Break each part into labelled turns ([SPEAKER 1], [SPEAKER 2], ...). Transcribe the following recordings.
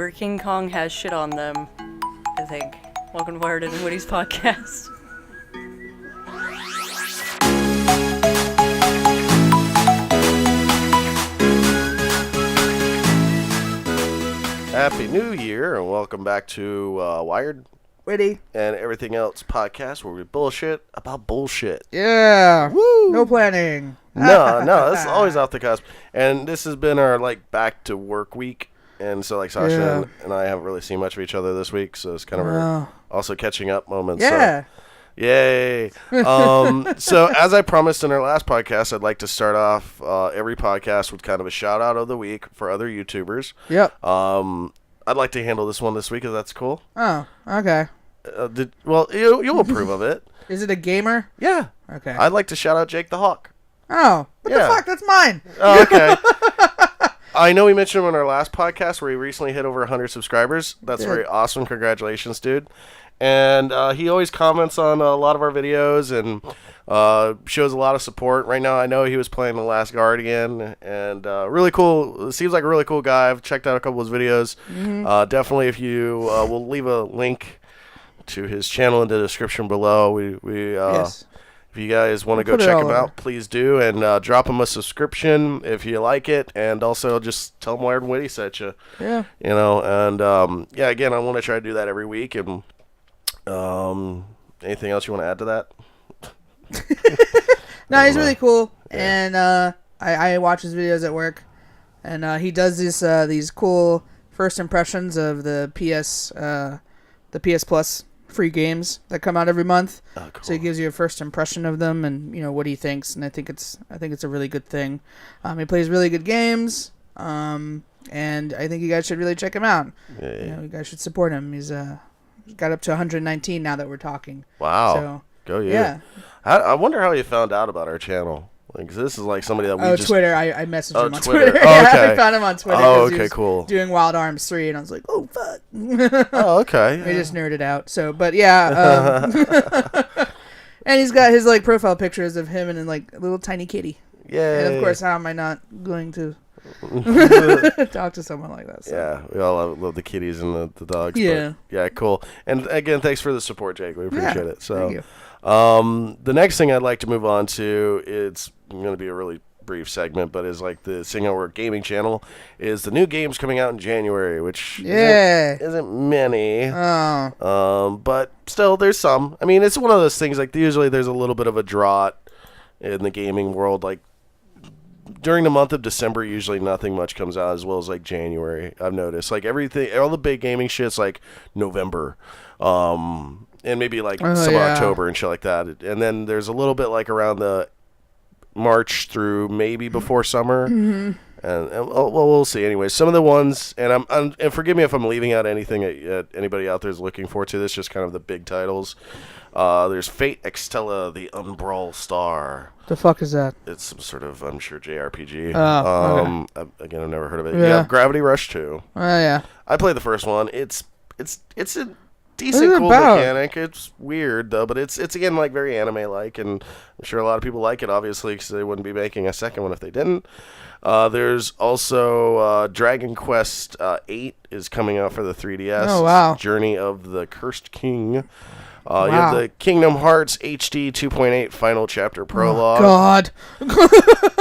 [SPEAKER 1] where King Kong has shit on them, I think. Welcome to Wired and Witty's podcast.
[SPEAKER 2] Happy New Year, and welcome back to Wired,
[SPEAKER 3] Witty,
[SPEAKER 2] and Everything Else Podcast, where we bullshit about bullshit.
[SPEAKER 3] Yeah.
[SPEAKER 2] Woo!
[SPEAKER 3] No planning.
[SPEAKER 2] No, it's always off the cusp. And this has been our, back to work week. And so, Sasha and I haven't really seen much of each other this week, so it's kind of our also catching up moments.
[SPEAKER 3] Yeah.
[SPEAKER 2] So, yay. So, as I promised in our last podcast, I'd like to start off every podcast with kind of a shout-out of the week for other YouTubers.
[SPEAKER 3] Yep.
[SPEAKER 2] I'd like to handle this one this week, if that's cool.
[SPEAKER 3] Oh, okay.
[SPEAKER 2] You'll approve of it.
[SPEAKER 3] Is it a gamer?
[SPEAKER 2] Yeah.
[SPEAKER 3] Okay.
[SPEAKER 2] I'd like to shout out Jake the Hawk.
[SPEAKER 3] Oh, what the fuck? That's mine.
[SPEAKER 2] Oh, okay. I know we mentioned him on our last podcast where he recently hit over 100 subscribers. That's very awesome. Congratulations, dude. And he always comments on a lot of our videos and shows a lot of support. Right now, I know he was playing The Last Guardian, and really cool. Seems like a really cool guy. I've checked out a couple of his videos. Mm-hmm. Definitely, if you we'll leave a link to his channel in the description below. Yes. If you guys want to go check him out, please do, and drop him a subscription if you like it, and also just tell him Wired and Witty sent you.
[SPEAKER 3] Yeah.
[SPEAKER 2] You know, and again, I want to try to do that every week. And anything else you want to add to that?
[SPEAKER 3] No, he's really cool, and I watch his videos at work, and he does these cool first impressions of the PS Plus free games that come out every month. Oh, cool. So he gives you a first impression of them and what he thinks, and I think it's a really good thing. He plays really good games, and I think you guys should really check him out. Yeah. You guys should support him. He's got up to 119 now that we're talking.
[SPEAKER 2] Wow.
[SPEAKER 3] So,
[SPEAKER 2] go you.
[SPEAKER 3] Yeah.
[SPEAKER 2] I wonder how you found out about our channel. Cause this is somebody that we just...
[SPEAKER 3] Twitter. I messaged him on Twitter.
[SPEAKER 2] Oh, okay.
[SPEAKER 3] I found him on Twitter.
[SPEAKER 2] Oh, okay, cool.
[SPEAKER 3] Doing Wild Arms 3, and I was like, oh, fuck.
[SPEAKER 2] Oh, okay.
[SPEAKER 3] I just nerded out. So, but yeah. And he's got his profile pictures of him and a little tiny kitty.
[SPEAKER 2] Yeah.
[SPEAKER 3] And of course, how am I not going to talk to someone like that? So.
[SPEAKER 2] Yeah, we all love the kitties and the dogs.
[SPEAKER 3] Yeah.
[SPEAKER 2] But yeah, cool. And again, thanks for the support, Jake. We appreciate it. So,
[SPEAKER 3] thank you.
[SPEAKER 2] The next thing I'd like to move on to, it's going to be a really brief segment, but is the Sing Our Word Gaming channel, is the new games coming out in January, which isn't many.
[SPEAKER 3] Oh.
[SPEAKER 2] But still, there's some. I mean, it's one of those things, usually there's a little bit of a drought in the gaming world. During the month of December, usually nothing much comes out, as well as January. I've noticed everything, all the big gaming shit's November, and maybe some October and shit like that. And then there's a little bit around the March through maybe before summer. Mm-hmm. And we'll see. Anyway, some of the ones, and and forgive me if I'm leaving out anything that anybody out there is looking forward to. This just kind of the big titles. There's Fate Extella, the Unbrawl Star.
[SPEAKER 3] The fuck is that?
[SPEAKER 2] It's some sort of, I'm sure, JRPG.
[SPEAKER 3] Okay.
[SPEAKER 2] Again, I've never heard of it. Yeah, Gravity Rush 2.
[SPEAKER 3] Oh, yeah.
[SPEAKER 2] I played the first one. It's a decent, cool mechanic. It's weird, though, but it's again, very anime-like, and I'm sure a lot of people like it, obviously, because they wouldn't be making a second one if they didn't. There's also Dragon Quest 8 is coming out for the 3DS.
[SPEAKER 3] Oh, wow.
[SPEAKER 2] Journey of the Cursed King. Wow. You have the Kingdom Hearts HD 2.8 Final Chapter Prologue.
[SPEAKER 3] Oh, God.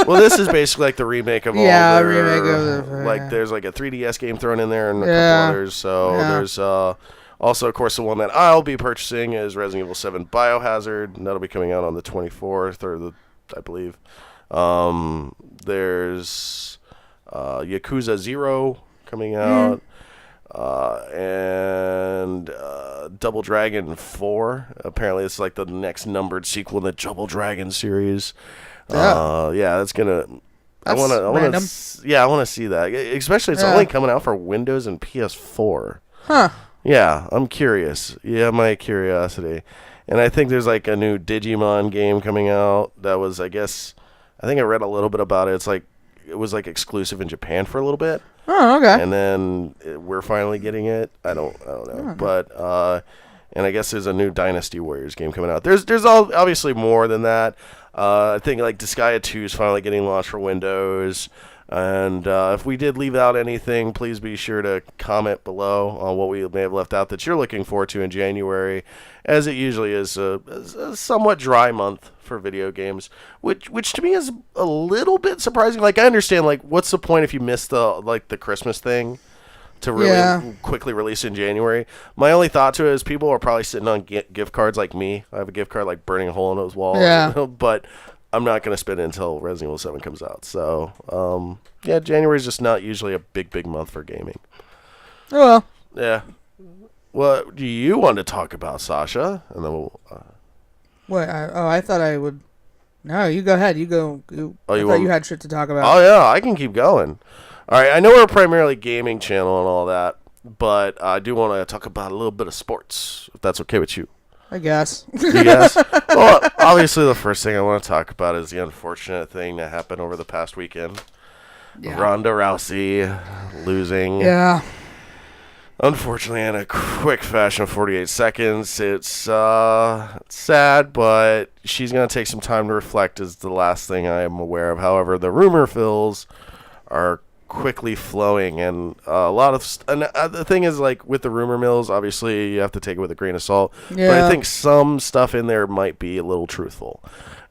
[SPEAKER 2] Well, this is basically the remake of all their...
[SPEAKER 3] remake of the...
[SPEAKER 2] There's a 3DS game thrown in there and a couple others. So there's... also, of course, the one that I'll be purchasing is Resident Evil 7 Biohazard, and that'll be coming out on the 24th, I believe. There's Yakuza 0 coming out, and Double Dragon 4. Apparently, it's the next numbered sequel in the Double Dragon series. That's gonna... I want to see that. Especially, it's only coming out for Windows and PS4.
[SPEAKER 3] Huh.
[SPEAKER 2] Yeah, I'm curious. Yeah, my curiosity. And I think there's a new Digimon game coming out that was, I think I read a little bit about it. It was exclusive in Japan for a little bit.
[SPEAKER 3] Oh, okay.
[SPEAKER 2] And then we're finally getting it. I don't know. But and I guess there's a new Dynasty Warriors game coming out. There's obviously more than that. I think Disgaea 2 is finally getting launched for Windows. And if we did leave out anything, please be sure to comment below on what we may have left out that you're looking forward to in January, as it usually is a somewhat dry month for video games, which to me is a little bit surprising. Like, I understand, like, what's the point if you miss the Christmas thing to really quickly release in January? My only thought to it is people are probably sitting on gift cards like me. I have a gift card like burning a hole in those walls.
[SPEAKER 3] Yeah.
[SPEAKER 2] But I'm not going to spend it until Resident Evil 7 comes out. So, January is just not usually a big month for gaming.
[SPEAKER 3] Oh, well.
[SPEAKER 2] Yeah. What do you want to talk about, Sasha? And then we'll...
[SPEAKER 3] What? I thought I would... No, you go ahead. You go. I thought you had shit to talk about.
[SPEAKER 2] Oh, yeah, I can keep going. All right, I know we're primarily gaming channel and all that, but I do want to talk about a little bit of sports, if that's okay with you.
[SPEAKER 3] I guess.
[SPEAKER 2] Yes. Well, obviously the first thing I want to talk about is the unfortunate thing that happened over the past weekend.
[SPEAKER 3] Yeah.
[SPEAKER 2] Ronda Rousey losing.
[SPEAKER 3] Yeah.
[SPEAKER 2] Unfortunately, in a quick fashion of 48 seconds. It's sad, but she's going to take some time to reflect is the last thing I am aware of. However, the rumor fills are quickly flowing, and a lot of the thing is, like, with the rumor mills, obviously you have to take it with a grain of salt.
[SPEAKER 3] Yeah.
[SPEAKER 2] But I think some stuff in there might be a little truthful.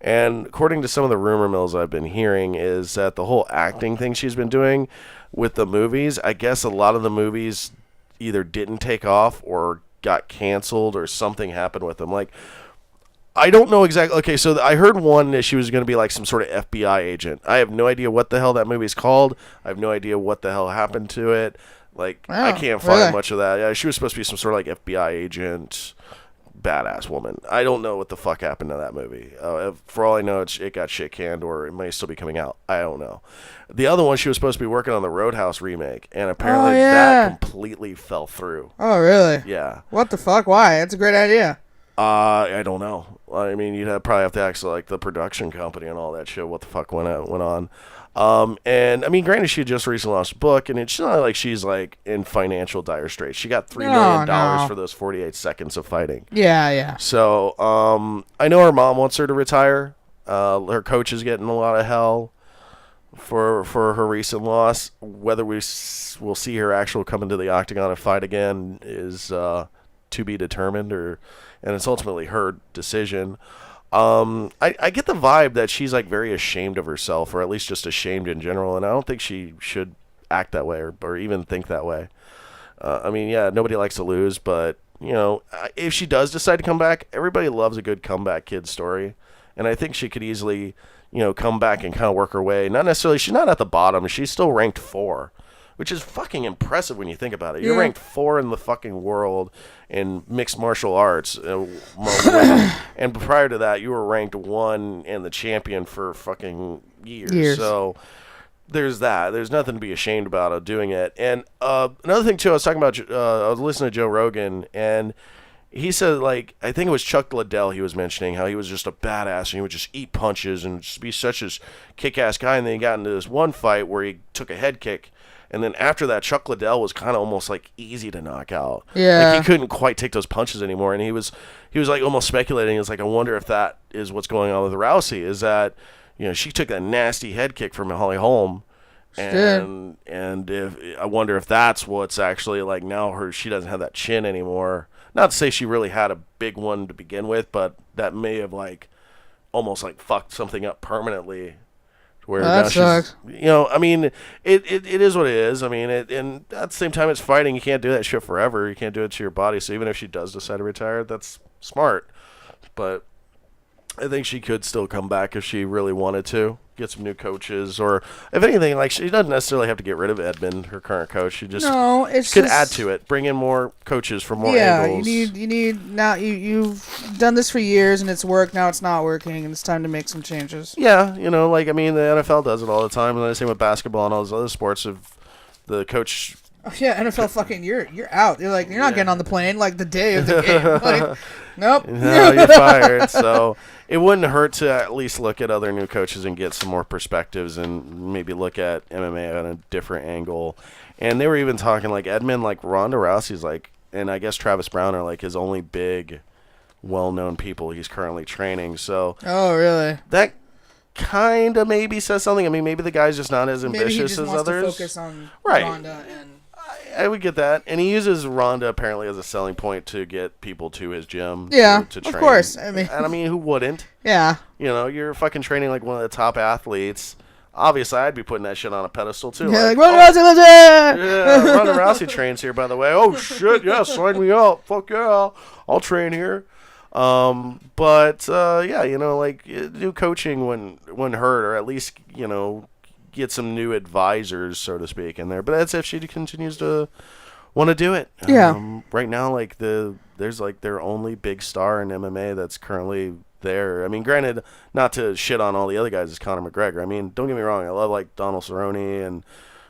[SPEAKER 2] And according to some of the rumor mills I've been hearing is that the whole acting thing she's been doing with the movies, I guess a lot of the movies either didn't take off or got canceled or something happened with them. Like, I don't know exactly. Okay, so I heard one that she was going to be like some sort of FBI agent. I have no idea what the hell that movie's called. I have no idea what the hell happened to it. Like, I can't find much of that. Yeah, she was supposed to be some sort of like FBI agent, badass woman. I don't know what the fuck happened to that movie. For all I know, it got shit canned, or it may still be coming out. I don't know. The other one, she was supposed to be working on the Roadhouse remake, and apparently that completely fell through.
[SPEAKER 3] Oh, really?
[SPEAKER 2] Yeah.
[SPEAKER 3] What the fuck? Why? That's a great idea.
[SPEAKER 2] I don't know. I mean, you'd probably have to ask like the production company and all that shit. What the fuck went on? And I mean, granted, she had just recently launched a book, and it's not like she's like in financial dire straits. She got $3 million for those 48 seconds of fighting.
[SPEAKER 3] Yeah.
[SPEAKER 2] So, I know her mom wants her to retire. Her coach is getting a lot of hell for her recent loss. Whether we'll see her actually come into the octagon and fight again is to be determined, and it's ultimately her decision. I get the vibe that she's like very ashamed of herself, or at least just ashamed in general, and I don't think she should act that way or even think that way. I mean, yeah, nobody likes to lose, but you know, if she does decide to come back, everybody loves a good comeback kid story, and I think she could easily, you know, come back and kind of work her way. Not necessarily, she's not at the bottom. She's still ranked 4. Which is fucking impressive when you think about it. You're ranked 4 in the fucking world in mixed martial arts. And prior to that, you were ranked 1 and the champion for fucking years. So there's that. There's nothing to be ashamed about of doing it. And another thing, too, I was talking about, I was listening to Joe Rogan, and he said, like, I think it was Chuck Liddell he was mentioning, how he was just a badass, and he would just eat punches and just be such a kick-ass guy. And then he got into this one fight where he took a head kick. And then after that, Chuck Liddell was kind of almost like easy to knock out.
[SPEAKER 3] Yeah.
[SPEAKER 2] Like he couldn't quite take those punches anymore. And he was like almost speculating. It's like, I wonder if that is what's going on with Rousey. Is that, you know, she took that nasty head kick from Holly Holm. And if I wonder if that's what's actually like now she doesn't have that chin anymore. Not to say she really had a big one to begin with, but that may have like almost like fucked something up permanently. Where
[SPEAKER 3] that sucks.
[SPEAKER 2] You know, I mean, it is what it is. I mean, and at the same time, it's fighting. You can't do that shit forever. You can't do it to your body. So even if she does decide to retire, that's smart. But I think she could still come back if she really wanted to. Get some new coaches, or if anything, like she doesn't necessarily have to get rid of Edmund, her current coach. She just could add to it, bring in more coaches for more angles.
[SPEAKER 3] Yeah, you need now. You've done this for years and it's worked. Now it's not working, and it's time to make some changes.
[SPEAKER 2] Yeah, you know, like I mean, the NFL does it all the time, and the same with basketball and all those other sports. If the coach.
[SPEAKER 3] Oh, yeah, NFL fucking you're out. You're like, you're not getting on the plane like the day of the game. Like, nope.
[SPEAKER 2] No, you're fired. So it wouldn't hurt to at least look at other new coaches and get some more perspectives and maybe look at MMA on a different angle. And they were even talking like Edmund, like Ronda Rousey's like, and I guess Travis Brown are like his only big, well-known people he's currently training. So
[SPEAKER 3] oh, really?
[SPEAKER 2] That kind of maybe says something. I mean, maybe the guy's just not as
[SPEAKER 3] Maybe
[SPEAKER 2] ambitious
[SPEAKER 3] he just
[SPEAKER 2] as
[SPEAKER 3] wants
[SPEAKER 2] others.
[SPEAKER 3] to focus on
[SPEAKER 2] Right.
[SPEAKER 3] Ronda and.
[SPEAKER 2] I would get that, and he uses Ronda apparently as a selling point to get people to his gym.
[SPEAKER 3] Yeah,
[SPEAKER 2] to train.
[SPEAKER 3] of course.
[SPEAKER 2] And I mean, who wouldn't?
[SPEAKER 3] Yeah.
[SPEAKER 2] You know, you're fucking training like one of the top athletes. Obviously, I'd be putting that shit on a pedestal too.
[SPEAKER 3] Yeah, like
[SPEAKER 2] like
[SPEAKER 3] Ronda Rousey lives here.
[SPEAKER 2] yeah, Ronda Rousey trains here, by the way. Oh shit, yeah, sign me up. Fuck yeah, I'll train here. Yeah, you know, like do coaching when hurt, or at least you know get some new advisors, so to speak, in there. But that's if she continues to want to do it.
[SPEAKER 3] Yeah.
[SPEAKER 2] Right now, like there's like their only big star in MMA that's currently there. I mean, granted, not to shit on all the other guys, is Conor McGregor. I mean, don't get me wrong, I love like Donald Cerrone and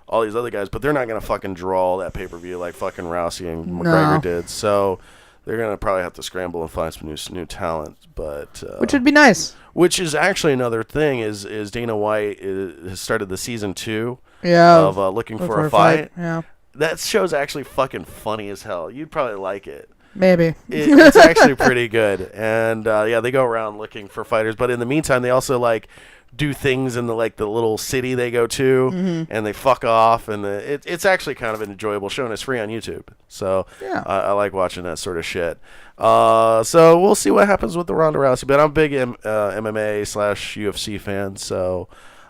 [SPEAKER 2] all these other guys, but they're not gonna fucking draw that pay-per-view like fucking Rousey and McGregor did. So they're gonna probably have to scramble and find some new talent. But
[SPEAKER 3] Which would be nice.
[SPEAKER 2] which is actually another thing is Dana White has started the season 2
[SPEAKER 3] Yeah.
[SPEAKER 2] of Looking for a Fight.
[SPEAKER 3] Yeah.
[SPEAKER 2] That show's actually fucking funny as hell. You'd probably like it.
[SPEAKER 3] Maybe.
[SPEAKER 2] It's actually pretty good. And yeah, they go around looking for fighters, but in the meantime, they also like do things in the little city they go to, and they fuck off, and it's actually kind of an enjoyable show, and it's free on YouTube. So
[SPEAKER 3] Yeah.
[SPEAKER 2] I like watching that sort of shit. So we'll see what happens with the Ronda Rousey, but I'm a big MMA/UFC fan. So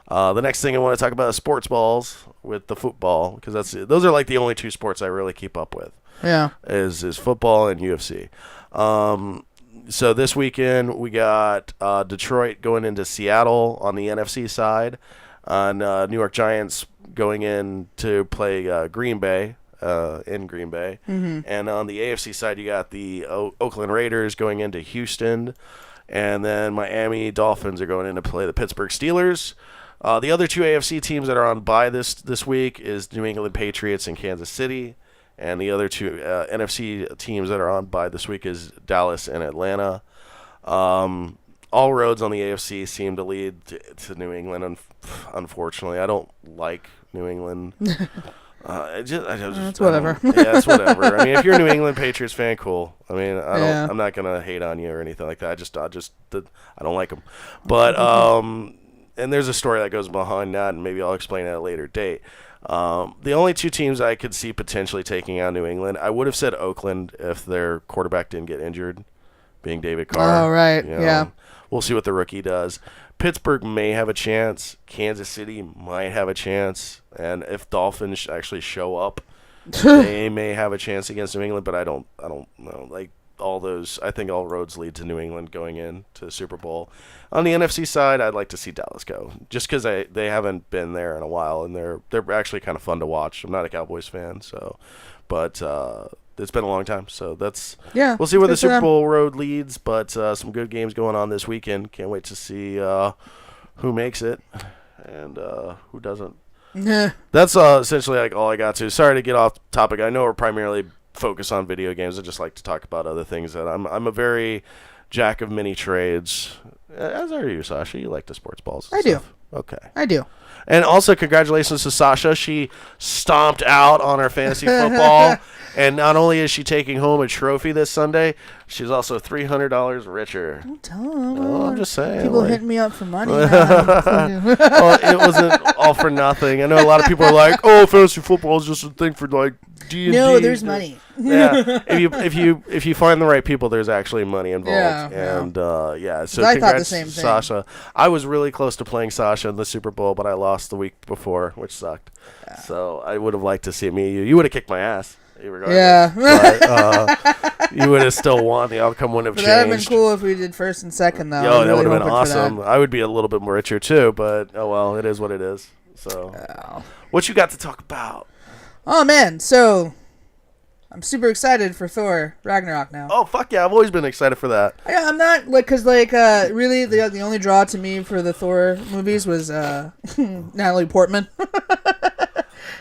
[SPEAKER 2] the next thing I want to talk about is sports balls with the football, because those are like the only two sports I really keep up with.
[SPEAKER 3] Yeah.
[SPEAKER 2] Is football and UFC. So this weekend we got Detroit going into Seattle on the NFC side, and New York Giants going in to play Green Bay in Green Bay, and on the AFC side you got the Oakland Raiders going into Houston, and then Miami Dolphins are going in to play the Pittsburgh Steelers. The other two AFC teams that are on bye this week is New England Patriots and Kansas City. And the other two NFC teams that are on bye this week is Dallas and Atlanta. All roads on the AFC seem to lead to New England. Unfortunately, I don't like New England.
[SPEAKER 3] It's whatever.
[SPEAKER 2] Yeah, it's whatever. I mean, if you're a New England Patriots fan, cool. I mean,
[SPEAKER 3] Yeah.
[SPEAKER 2] I'm not gonna hate on you or anything like that. I don't like them. But and there's a story that goes behind that, and maybe I'll explain at a later date. The only two teams I could see potentially taking out New England, I would have said Oakland if their quarterback didn't get injured, being David Carr.
[SPEAKER 3] Oh, right.
[SPEAKER 2] You know,
[SPEAKER 3] Yeah.
[SPEAKER 2] We'll see what the rookie does. Pittsburgh may have a chance. Kansas City might have a chance. And if Dolphins actually show up, they may have a chance against New England, but I don't know. Like all those, I think all roads lead to New England going in to the Super Bowl. On the NFC side, I'd like to see Dallas go, just because they haven't been there in a while, and they're actually kind of fun to watch. I'm not a Cowboys fan, but it's been a long time, so we'll see where the Super Bowl road leads. But some good games going on this weekend. Can't wait to see who makes it and who doesn't.
[SPEAKER 3] Yeah.
[SPEAKER 2] That's essentially like all I got to. Sorry to get off topic. I know we're primarily focused on video games. I just like to talk about other things. That I'm a very jack of many trades. As are you, Sasha. You like the sports balls.
[SPEAKER 3] I do.
[SPEAKER 2] Okay.
[SPEAKER 3] I do.
[SPEAKER 2] And also, congratulations to Sasha. She stomped out on her fantasy football. And not only is she taking home a trophy this Sunday, she's also $300 richer.
[SPEAKER 3] Don't tell them.
[SPEAKER 2] Oh, I'm just saying.
[SPEAKER 3] People
[SPEAKER 2] like,
[SPEAKER 3] hitting me up for money.
[SPEAKER 2] well, it wasn't all for nothing. I know a lot of people are like, "Oh, fantasy football is just a thing for like D&D."
[SPEAKER 3] No, there's money.
[SPEAKER 2] Yeah, if you find the right people, there's actually money involved.
[SPEAKER 3] Yeah,
[SPEAKER 2] And yeah, so
[SPEAKER 3] I
[SPEAKER 2] congrats,
[SPEAKER 3] thought the same thing.
[SPEAKER 2] Sasha. I was really close to playing Sasha in the Super Bowl, but I lost the week before, which sucked. So I would have liked to see me. You would have kicked my ass. Regardless.
[SPEAKER 3] Yeah.
[SPEAKER 2] But you would have still won. The outcome wouldn't have
[SPEAKER 3] That would have
[SPEAKER 2] changed.
[SPEAKER 3] been cool if we did first and second, though.
[SPEAKER 2] Yo,
[SPEAKER 3] I'm
[SPEAKER 2] that would
[SPEAKER 3] really
[SPEAKER 2] have been
[SPEAKER 3] hoping for
[SPEAKER 2] awesome.
[SPEAKER 3] that.
[SPEAKER 2] I would be a little bit more richer too, but oh well, it is what it is. So, what you got to talk about?
[SPEAKER 3] Oh, man. So, I'm super excited for Thor Ragnarok now.
[SPEAKER 2] Oh, fuck yeah. I've always been excited for that.
[SPEAKER 3] I'm not, because really, the only draw to me for the Thor movies was Natalie Portman.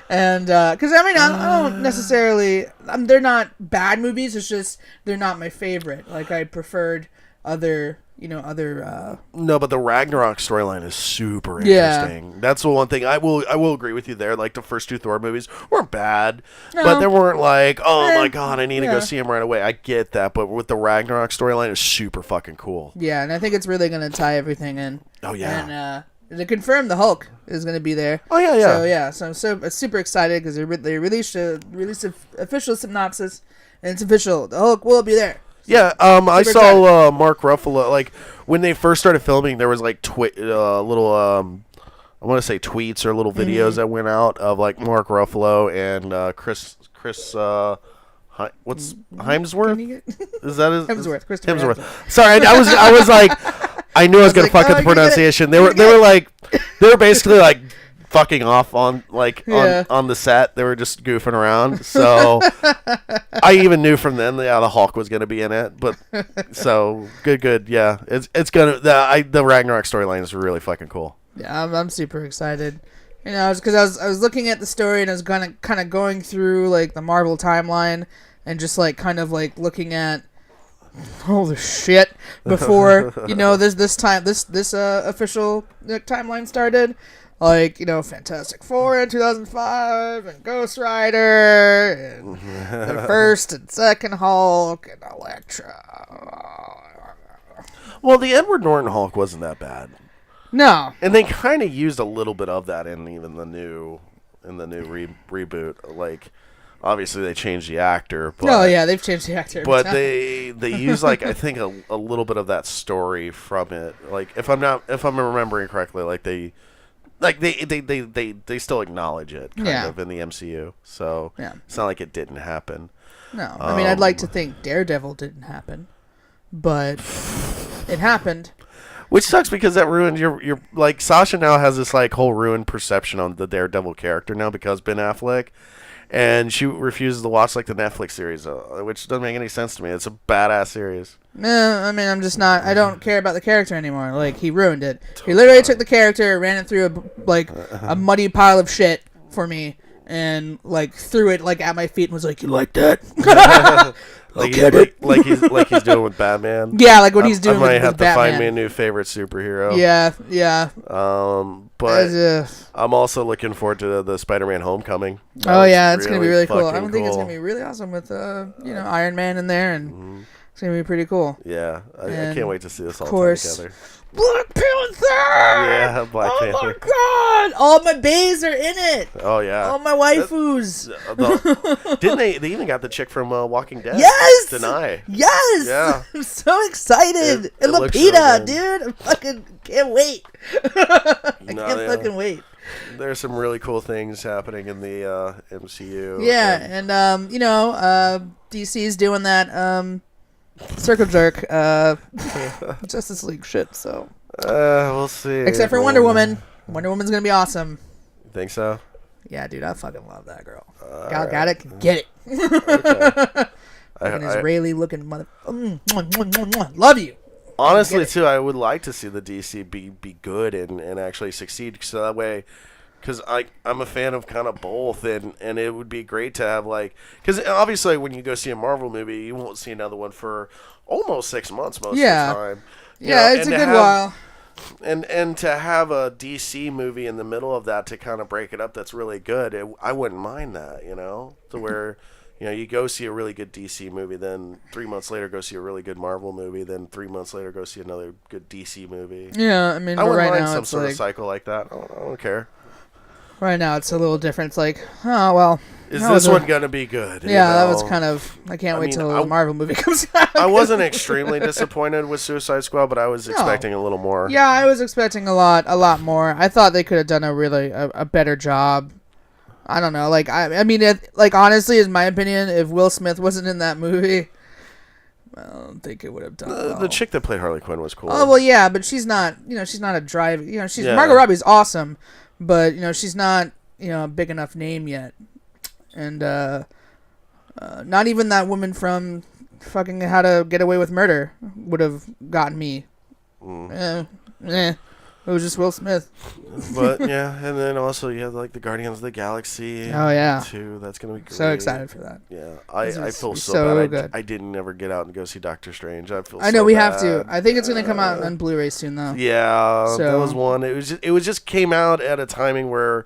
[SPEAKER 3] And, because, I don't necessarily, they're not bad movies, it's just, they're not my favorite. Like, I preferred other other.
[SPEAKER 2] No, but the Ragnarok storyline is super
[SPEAKER 3] Yeah.
[SPEAKER 2] interesting. That's the one thing I will agree with you there. Like the first 2 Thor movies weren't bad,
[SPEAKER 3] No.
[SPEAKER 2] but they weren't like, oh my god, I need to
[SPEAKER 3] Yeah.
[SPEAKER 2] go see him right away. I get that, but with the Ragnarok storyline, it's super fucking cool.
[SPEAKER 3] Yeah, and I think it's really gonna tie everything in.
[SPEAKER 2] Oh yeah.
[SPEAKER 3] And they confirmed the Hulk is gonna be there.
[SPEAKER 2] Oh yeah, yeah.
[SPEAKER 3] So I'm super excited because they released an official synopsis, and it's official. The Hulk will be there.
[SPEAKER 2] Yeah, I
[SPEAKER 3] Super
[SPEAKER 2] saw Mark Ruffalo. Like when they first started filming, there was like little I want to say tweets or little videos that went out of like Mark Ruffalo and Chris what's Hemsworth? Is that his
[SPEAKER 3] Hemsworth? Christopher Hemsworth.
[SPEAKER 2] Sorry, I was like, I knew I was gonna
[SPEAKER 3] like,
[SPEAKER 2] fuck up the
[SPEAKER 3] you're gonna-
[SPEAKER 2] pronunciation. They
[SPEAKER 3] you're
[SPEAKER 2] were basically like fucking off on
[SPEAKER 3] Yeah.
[SPEAKER 2] on the set. They were just goofing around. So I even knew from then, the Hulk was gonna be in it. But so good. Yeah, it's gonna the Ragnarok storyline is really fucking cool.
[SPEAKER 3] Yeah, I'm super excited. Because I was looking at the story and I was kind of going through like the Marvel timeline and just like kind of like looking at holy shit before this official timeline started. Like, Fantastic Four in 2005 and Ghost Rider and the first and second Hulk and Elektra.
[SPEAKER 2] Well, the Edward Norton Hulk wasn't that bad.
[SPEAKER 3] No.
[SPEAKER 2] And they kind of used a little bit of that in even the new reboot. Like, obviously they changed the actor. But,
[SPEAKER 3] Oh yeah, they've changed the actor. Every
[SPEAKER 2] but
[SPEAKER 3] time.
[SPEAKER 2] they use like I think a little bit of that story from it. Like if I'm remembering correctly, like they still acknowledge it kind of in the MCU. So it's not like it didn't happen.
[SPEAKER 3] No, I mean I'd like to think Daredevil didn't happen, but it happened.
[SPEAKER 2] Which sucks because that ruined your like Sasha now has this like whole ruined perception on the Daredevil character now because Ben Affleck, and she refuses to watch like the Netflix series, which doesn't make any sense to me. It's a badass series.
[SPEAKER 3] No, I mean I'm just not. I don't care about the character anymore. Like he ruined it. He literally took the character, ran it through a muddy pile of shit for me, and like threw it like at my feet and was like, "You like that?"
[SPEAKER 2] Like he's doing with Batman.
[SPEAKER 3] Yeah, like what he's doing
[SPEAKER 2] I might
[SPEAKER 3] with
[SPEAKER 2] have to
[SPEAKER 3] Batman.
[SPEAKER 2] find me a new favorite superhero.
[SPEAKER 3] Yeah.
[SPEAKER 2] But I'm also looking forward to the Spider-Man Homecoming.
[SPEAKER 3] Oh yeah, it's gonna be really cool. I
[SPEAKER 2] fucking
[SPEAKER 3] don't think it's gonna be really awesome with Iron Man in there, and it's gonna be pretty cool.
[SPEAKER 2] Yeah, I can't wait to see this all
[SPEAKER 3] course,
[SPEAKER 2] together.
[SPEAKER 3] Black Panther.
[SPEAKER 2] Yeah, Black Panther.
[SPEAKER 3] Oh my god! All my baes are in it.
[SPEAKER 2] Oh yeah.
[SPEAKER 3] All my waifus.
[SPEAKER 2] Didn't they even got the chick from Walking Dead?
[SPEAKER 3] Yes.
[SPEAKER 2] Denai.
[SPEAKER 3] Yes.
[SPEAKER 2] Yeah.
[SPEAKER 3] I'm so excited.
[SPEAKER 2] It
[SPEAKER 3] And
[SPEAKER 2] looks so
[SPEAKER 3] Lupita,
[SPEAKER 2] good.
[SPEAKER 3] dude. I fucking can't wait. I can't fucking wait.
[SPEAKER 2] There's some really cool things happening in the MCU.
[SPEAKER 3] Yeah, and DC's doing that circle jerk Justice League shit, so
[SPEAKER 2] we'll see.
[SPEAKER 3] except for Wonder Woman. Wonder Woman's gonna be awesome.
[SPEAKER 2] Think so?
[SPEAKER 3] Yeah, dude, I fucking love that girl. Gal Gadot, get it.
[SPEAKER 2] Okay.
[SPEAKER 3] Fucking Israeli looking mother. Love you.
[SPEAKER 2] Honestly, too, I would like to see the DC be good and actually succeed, so that way, because I'm a fan of kind of both, and it would be great to have because obviously when you go see a Marvel movie, you won't see another one for almost 6 months most of the time.
[SPEAKER 3] Yeah, it's a good while.
[SPEAKER 2] And to have a DC movie in the middle of that to kind of break it up, that's really good. I wouldn't mind that, to where. You go see a really good DC movie, then 3 months later go see a really good Marvel movie, then 3 months later go see another good DC movie.
[SPEAKER 3] Yeah, I mean,
[SPEAKER 2] I wouldn't
[SPEAKER 3] right
[SPEAKER 2] mind
[SPEAKER 3] now
[SPEAKER 2] some
[SPEAKER 3] it's
[SPEAKER 2] sort of cycle like that. I don't care.
[SPEAKER 3] Right now it's a little different. It's like, oh well.
[SPEAKER 2] Is this one gonna be good?
[SPEAKER 3] Yeah, that was kind of. I can't wait till the Marvel movie comes out.
[SPEAKER 2] I wasn't extremely disappointed with Suicide Squad, but I was expecting a little more.
[SPEAKER 3] Yeah, I was expecting a lot more. I thought they could have done a better job. I don't know. I mean, honestly, in my opinion, if Will Smith wasn't in that movie, I don't think it would have done well.
[SPEAKER 2] The chick that played Harley Quinn was cool.
[SPEAKER 3] Oh well, yeah, but she's not. She's not a drive. Margot Robbie's awesome, but she's not. A big enough name yet, and not even that woman from fucking How to Get Away with Murder would have gotten me. It was just Will Smith.
[SPEAKER 2] But yeah, and then also you have like the Guardians of the Galaxy.
[SPEAKER 3] Oh yeah.
[SPEAKER 2] Too. That's gonna be great.
[SPEAKER 3] So excited for that.
[SPEAKER 2] Yeah, I feel
[SPEAKER 3] so
[SPEAKER 2] bad.
[SPEAKER 3] good.
[SPEAKER 2] I didn't ever get out and go see Doctor Strange. I
[SPEAKER 3] know
[SPEAKER 2] so
[SPEAKER 3] we
[SPEAKER 2] bad.
[SPEAKER 3] have to. I think it's gonna come out on Blu-ray soon though.
[SPEAKER 2] Yeah,
[SPEAKER 3] So.
[SPEAKER 2] that was one. It was just came out at a timing where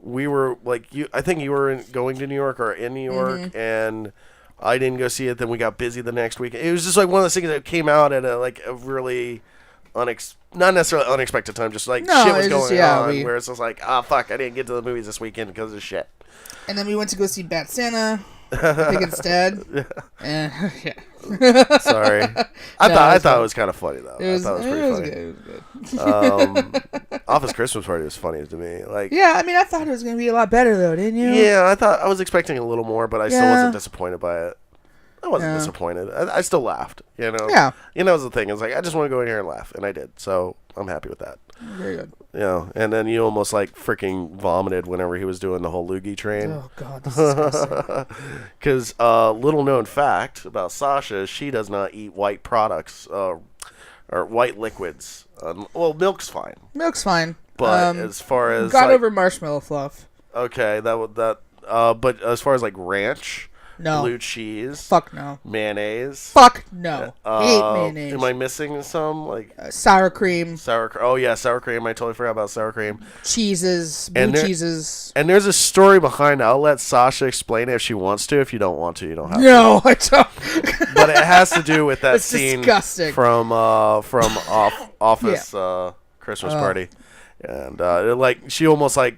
[SPEAKER 2] we were like I think you were going to New York or in New York, and I didn't go see it. Then we got busy the next week. It was just like one of those things that came out at a really not necessarily unexpected time. Just like shit was going on, where it's just like, fuck, I didn't get to the movies this weekend because of shit.
[SPEAKER 3] And then we went to go see Bat Santa. I think instead. And, yeah.
[SPEAKER 2] Sorry, I thought it was kind of funny though.
[SPEAKER 3] I thought it was pretty funny. It was good.
[SPEAKER 2] Office Christmas Party was funny to me. Like,
[SPEAKER 3] yeah, I mean, I thought it was gonna be a lot better though, didn't you?
[SPEAKER 2] Yeah, I was expecting a little more, but I still wasn't disappointed by it. I wasn't disappointed. I still laughed. You know.
[SPEAKER 3] Yeah.
[SPEAKER 2] You know, that was the thing. It's like I just want to go in here and laugh, and I did. So I'm happy with that.
[SPEAKER 3] Very good.
[SPEAKER 2] You know, and then you almost like freaking vomited whenever he was doing the whole loogie train.
[SPEAKER 3] Oh God, this is disgusting.
[SPEAKER 2] Because little known fact about Sasha, she does not eat white products or white liquids. Well, milk's fine.
[SPEAKER 3] Milk's fine.
[SPEAKER 2] But as far as
[SPEAKER 3] got over marshmallow fluff.
[SPEAKER 2] Okay, but as far as like ranch,
[SPEAKER 3] no.
[SPEAKER 2] blue cheese,
[SPEAKER 3] fuck no.
[SPEAKER 2] Mayonnaise,
[SPEAKER 3] fuck no. Hate mayonnaise.
[SPEAKER 2] Am I missing some like
[SPEAKER 3] sour cream?
[SPEAKER 2] Oh yeah, sour cream. I totally forgot about sour cream.
[SPEAKER 3] Cheeses, blue cheeses.
[SPEAKER 2] And there's a story behind it. I'll let Sasha explain it if she wants to. If you don't want to, you don't have to.
[SPEAKER 3] No, I don't.
[SPEAKER 2] But it has to do with that scene
[SPEAKER 3] disgusting.
[SPEAKER 2] from Office Christmas Party, and she almost like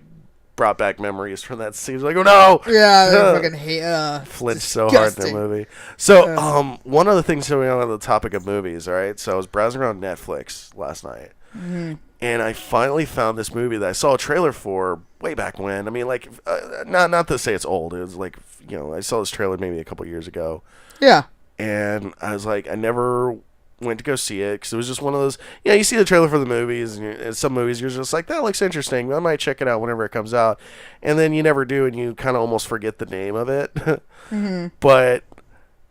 [SPEAKER 2] brought back memories from that scene. Like, oh no!
[SPEAKER 3] Yeah, they fucking hate.
[SPEAKER 2] Flinched so hard in the movie. So, one of the things going on the topic of movies, all right? So I was browsing around Netflix last night, and I finally found this movie that I saw a trailer for way back when. I mean, like, not to say it's old. It was like, you know, I saw this trailer maybe a couple years ago.
[SPEAKER 3] Yeah.
[SPEAKER 2] And I was like, I never went to go see it because it was just one of those, you know, you see the trailer for the movies, and some movies you're just like, that looks interesting. I might check it out whenever it comes out. And then you never do, and you kind of almost forget the name of it. But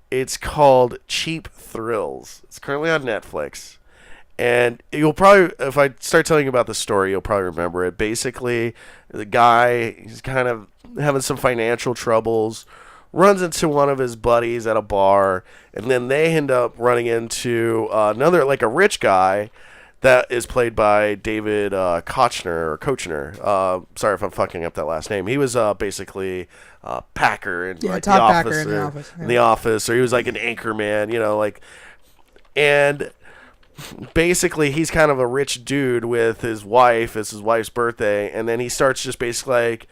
[SPEAKER 2] it's called Cheap Thrills. It's currently on Netflix. And you'll probably, if I start telling you about the story, you'll probably remember it. Basically, the guy, he's kind of having some financial troubles, runs into one of his buddies at a bar, and then they end up running into another, like a rich guy that is played by David Kochner. Sorry if I'm fucking up that last name. He was basically Packer in like
[SPEAKER 3] top
[SPEAKER 2] the
[SPEAKER 3] Packer
[SPEAKER 2] Office,
[SPEAKER 3] in the Office.
[SPEAKER 2] in the Office, or he was like an anchor man, you know, like, and basically he's kind of a rich dude with his wife. It's his wife's birthday, and then he starts just basically like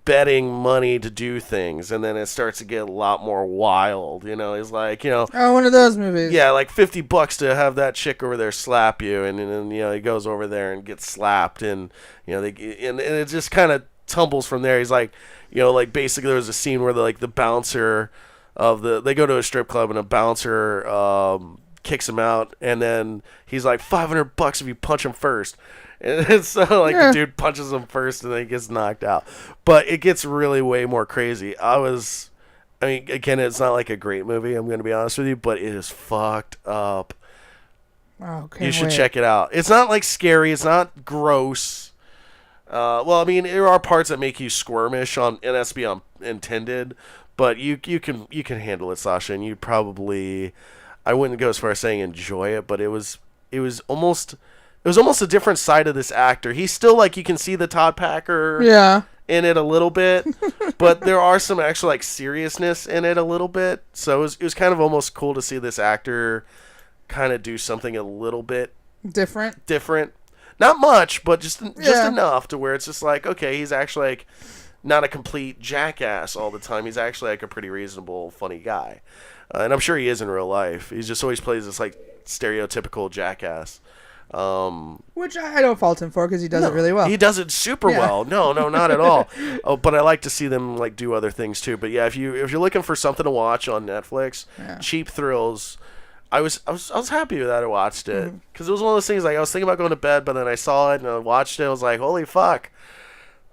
[SPEAKER 2] betting money to do things, and then it starts to get a lot more wild. You know, he's like, you know,
[SPEAKER 3] one of those movies.
[SPEAKER 2] Yeah, like $50 to have that chick over there slap you, and then you know he goes over there and gets slapped, and you know and it just kind of tumbles from there. He's like, you know, like basically there was a scene where the bouncer they go to a strip club, and a bouncer kicks him out, and then he's like, $500 if you punch him first. And so, the dude punches him first, and then he gets knocked out. But it gets really way more crazy. I mean, again, it's not like a great movie, I'm going to be honest with you, but it is fucked up.
[SPEAKER 3] Oh,
[SPEAKER 2] you should check it out. It's not, like, scary. It's not gross. Well, I mean, there are parts that make you squirmish, and that's beyond intended. But you can handle it, Sasha, and you probably, I wouldn't go as far as saying enjoy it, but it was almost a different side of this actor. He's still, like, you can see the Todd Packer in it a little bit, but there are some actual, like, seriousness in it a little bit. So it was kind of almost cool to see this actor kind of do something a little bit different. Not much, but just enough to where it's just like, okay, he's actually, like, not a complete jackass all the time. He's actually, like, a pretty reasonable, funny guy. And I'm sure he is in real life. He just always plays this, like, stereotypical jackass.
[SPEAKER 3] Which I don't fault him for, because he does it really well.
[SPEAKER 2] He does it super well. No, not at all. But I like to see them like do other things too. But yeah, if you're looking for something to watch on Netflix, Cheap Thrills, I was happy with that. I watched it because it was one of those things like I was thinking about going to bed, but then I saw it and I watched it. I was like, holy fuck,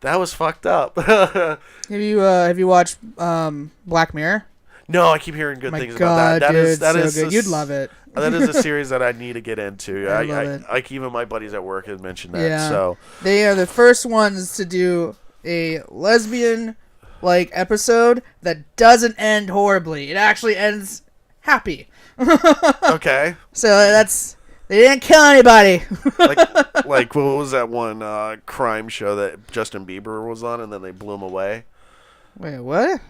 [SPEAKER 2] that was fucked up. Have
[SPEAKER 3] you watched Black Mirror?
[SPEAKER 2] No, I keep hearing good things about that.
[SPEAKER 3] That is good. You'd love it.
[SPEAKER 2] That is a series that I need to get into.
[SPEAKER 3] I love it.
[SPEAKER 2] Like even my buddies at work had mentioned that.
[SPEAKER 3] Yeah.
[SPEAKER 2] So
[SPEAKER 3] they are the first ones to do a lesbian episode that doesn't end horribly. It actually ends happy.
[SPEAKER 2] okay.
[SPEAKER 3] So they didn't kill anybody.
[SPEAKER 2] like what was that one crime show that Justin Bieber was on, and then they blew him away?
[SPEAKER 3] Wait, what?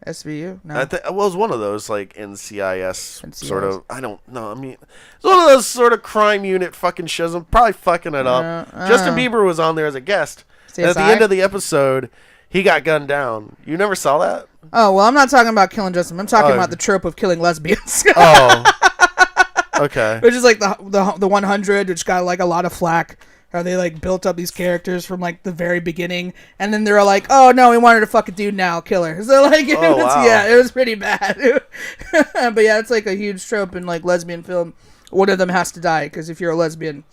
[SPEAKER 3] SVU? No.
[SPEAKER 2] It was one of those like NCIS sort of. I don't know. I mean, it's one of those sort of crime unit fucking shows. I'm probably fucking it up. Justin Bieber was on there as a guest. And at the end of the episode, he got gunned down. You never saw that?
[SPEAKER 3] Oh, well, I'm not talking about killing Justin. I'm talking about the trope of killing lesbians.
[SPEAKER 2] Oh. Okay.
[SPEAKER 3] Which is like the 100, which got like a lot of flack. How they like built up these characters from like the very beginning, and then they were like, "Oh no, we wanted to fuck a dude now, kill her." So like, it was pretty bad. But yeah, it's like a huge trope in like lesbian film. One of them has to die because if you're a lesbian,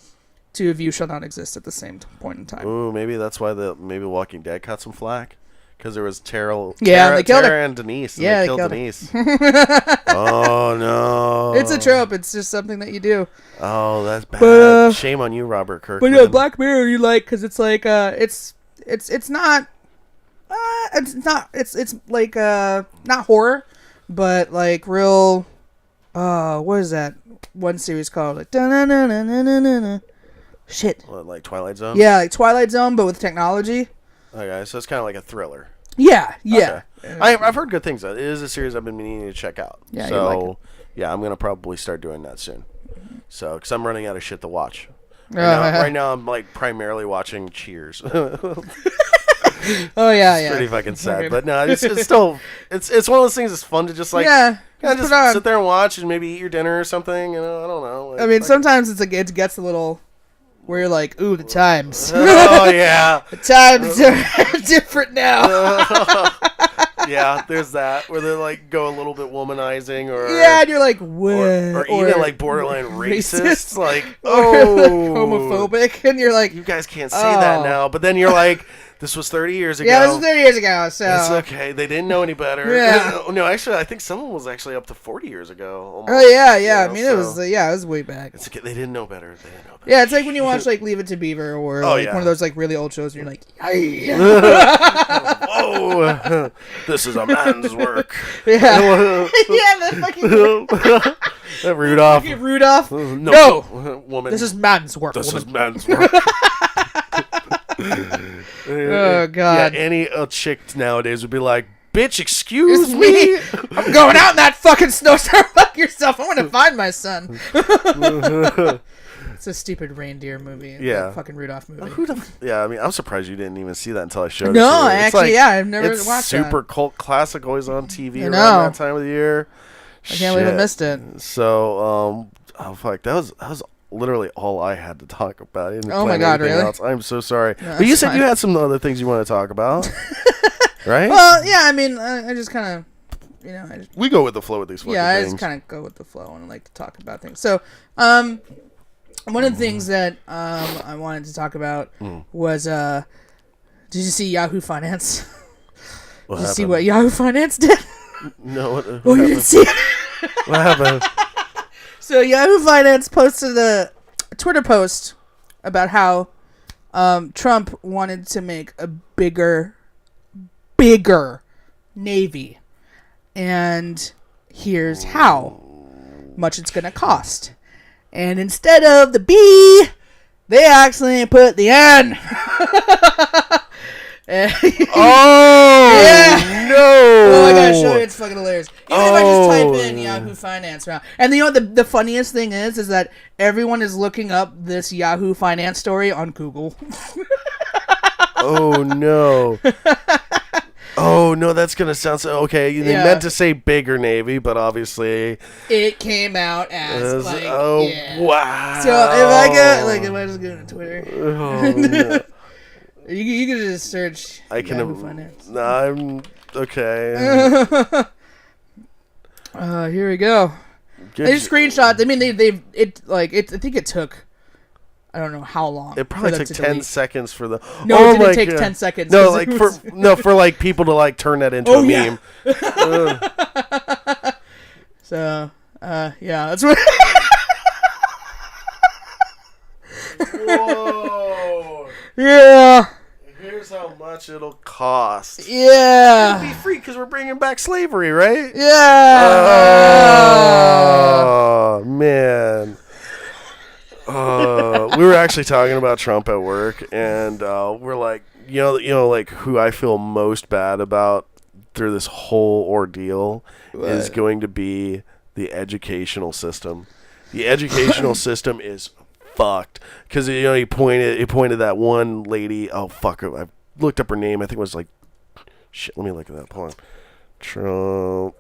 [SPEAKER 3] two of you shall not exist at the same point in time.
[SPEAKER 2] Ooh, maybe that's why maybe Walking Dead caught some flack. Because there was Tara
[SPEAKER 3] they killed her.
[SPEAKER 2] and Denise. And
[SPEAKER 3] yeah,
[SPEAKER 2] they killed Denise. Oh, no.
[SPEAKER 3] It's a trope. It's just something that you do.
[SPEAKER 2] Oh, that's bad.
[SPEAKER 3] But,
[SPEAKER 2] shame on you, Robert Kirkman.
[SPEAKER 3] But yeah, Black Mirror you like because it's like, it's not not horror, but like real, what is that one series called? Like, shit.
[SPEAKER 2] What, like Twilight Zone?
[SPEAKER 3] Yeah, like Twilight Zone, but with technology.
[SPEAKER 2] Okay, so it's kind of like a thriller.
[SPEAKER 3] Yeah, yeah.
[SPEAKER 2] Okay. I've heard good things. It is a series I've been meaning to check out.
[SPEAKER 3] Yeah,
[SPEAKER 2] so,
[SPEAKER 3] you like it.
[SPEAKER 2] Yeah, I'm going to probably start doing that soon. So, because I'm running out of shit to watch. Right now, I'm like primarily watching Cheers.
[SPEAKER 3] Oh, yeah,
[SPEAKER 2] it's pretty fucking sad. But no, it's still, it's one of those things that's fun to just like, just sit there and watch and maybe eat your dinner or something. You know, I don't know.
[SPEAKER 3] I mean, sometimes it gets a little... Where you're like, ooh, the times.
[SPEAKER 2] Oh, yeah.
[SPEAKER 3] The times are different now.
[SPEAKER 2] Yeah, there's that. Where they, like, go a little bit womanizing or...
[SPEAKER 3] Yeah, and you're like, what?
[SPEAKER 2] Or even, like, borderline racist. Like,
[SPEAKER 3] or, like, homophobic. And you're like...
[SPEAKER 2] You guys can't say that now. But then you're like... This was 30 years ago.
[SPEAKER 3] Yeah, this was 30 years ago, so...
[SPEAKER 2] It's okay. They didn't know any better.
[SPEAKER 3] Yeah.
[SPEAKER 2] No, actually, I think someone was actually up to 40 years ago. Almost,
[SPEAKER 3] oh, yeah.
[SPEAKER 2] You know,
[SPEAKER 3] I mean, it was way back.
[SPEAKER 2] It's okay. They didn't know better.
[SPEAKER 3] Yeah, it's like when you watch, like, Leave It to Beaver or, one of those, like, really old shows, and you're like,
[SPEAKER 2] whoa, this is a man's work.
[SPEAKER 3] Yeah. Yeah, the fucking...
[SPEAKER 2] Rudolph.
[SPEAKER 3] Rudolph?
[SPEAKER 2] No. Woman.
[SPEAKER 3] This is man's work.
[SPEAKER 2] This is man's work.
[SPEAKER 3] Oh, God.
[SPEAKER 2] Yeah, any chick nowadays would be like, bitch, excuse me?
[SPEAKER 3] I'm going out in that fucking snowstorm. Fuck yourself. I want to find my son. It's a stupid reindeer movie.
[SPEAKER 2] Yeah.
[SPEAKER 3] Fucking Rudolph movie.
[SPEAKER 2] Yeah, I mean, I'm surprised you didn't even see that until I showed it to you.
[SPEAKER 3] No, actually, I've never watched that.
[SPEAKER 2] It's super cult classic, always on TV around that time of the year.
[SPEAKER 3] I can't believe I missed it.
[SPEAKER 2] So, fuck, that was literally all I had to talk about.
[SPEAKER 3] Oh my God, really?
[SPEAKER 2] Else. I'm so sorry.
[SPEAKER 3] No,
[SPEAKER 2] but you said you had some other things you want to talk about, right?
[SPEAKER 3] Well, yeah, I mean, I just kind of,
[SPEAKER 2] we go with the flow with these fucking things.
[SPEAKER 3] I just kind of go with the flow and I like to talk about things. So, one of the things that I wanted to talk about was, did you see Yahoo Finance? Did you see what Yahoo Finance did?
[SPEAKER 2] No. What
[SPEAKER 3] you didn't see it?
[SPEAKER 2] What happened?
[SPEAKER 3] So Yahoo Finance posted a Twitter post about how Trump wanted to make a bigger Navy. And here's how much it's going to cost. And instead of the B, they actually put the N.
[SPEAKER 2] Oh,
[SPEAKER 3] yeah.
[SPEAKER 2] No.
[SPEAKER 3] Oh, I gotta show you. It's fucking hilarious. Even if I just type in Yahoo Finance now. And you know what the funniest thing is that everyone is looking up this Yahoo Finance story on Google.
[SPEAKER 2] Oh, no. Oh, no, that's going to sound so... Okay, they meant to say bigger Navy, but obviously...
[SPEAKER 3] It came out as, like...
[SPEAKER 2] Oh,
[SPEAKER 3] yeah.
[SPEAKER 2] wow.
[SPEAKER 3] So if I go... Like, if I just go to Twitter...
[SPEAKER 2] Oh, no.
[SPEAKER 3] You can just search Yahoo Finance.
[SPEAKER 2] I'm... Okay.
[SPEAKER 3] Here we go. They screenshot. I mean, I think it took... I don't know how long.
[SPEAKER 2] It probably took 10 seconds for the...
[SPEAKER 3] No, it didn't take 10 seconds.
[SPEAKER 2] No, like for like people to like turn that into a meme.
[SPEAKER 3] So, yeah, that's what...
[SPEAKER 2] Whoa.
[SPEAKER 3] Yeah.
[SPEAKER 2] Here's how much it'll cost.
[SPEAKER 3] Yeah.
[SPEAKER 2] It'll be free because we're bringing back slavery, right?
[SPEAKER 3] Yeah.
[SPEAKER 2] Oh, man. We were actually talking about Trump at work, and we're like, like who I feel most bad about through this whole ordeal is going to be the educational system. The educational system is fucked because he pointed that one lady. Oh fuck! I looked up her name. I think it was like shit. Let me look at that. Hold on. Trump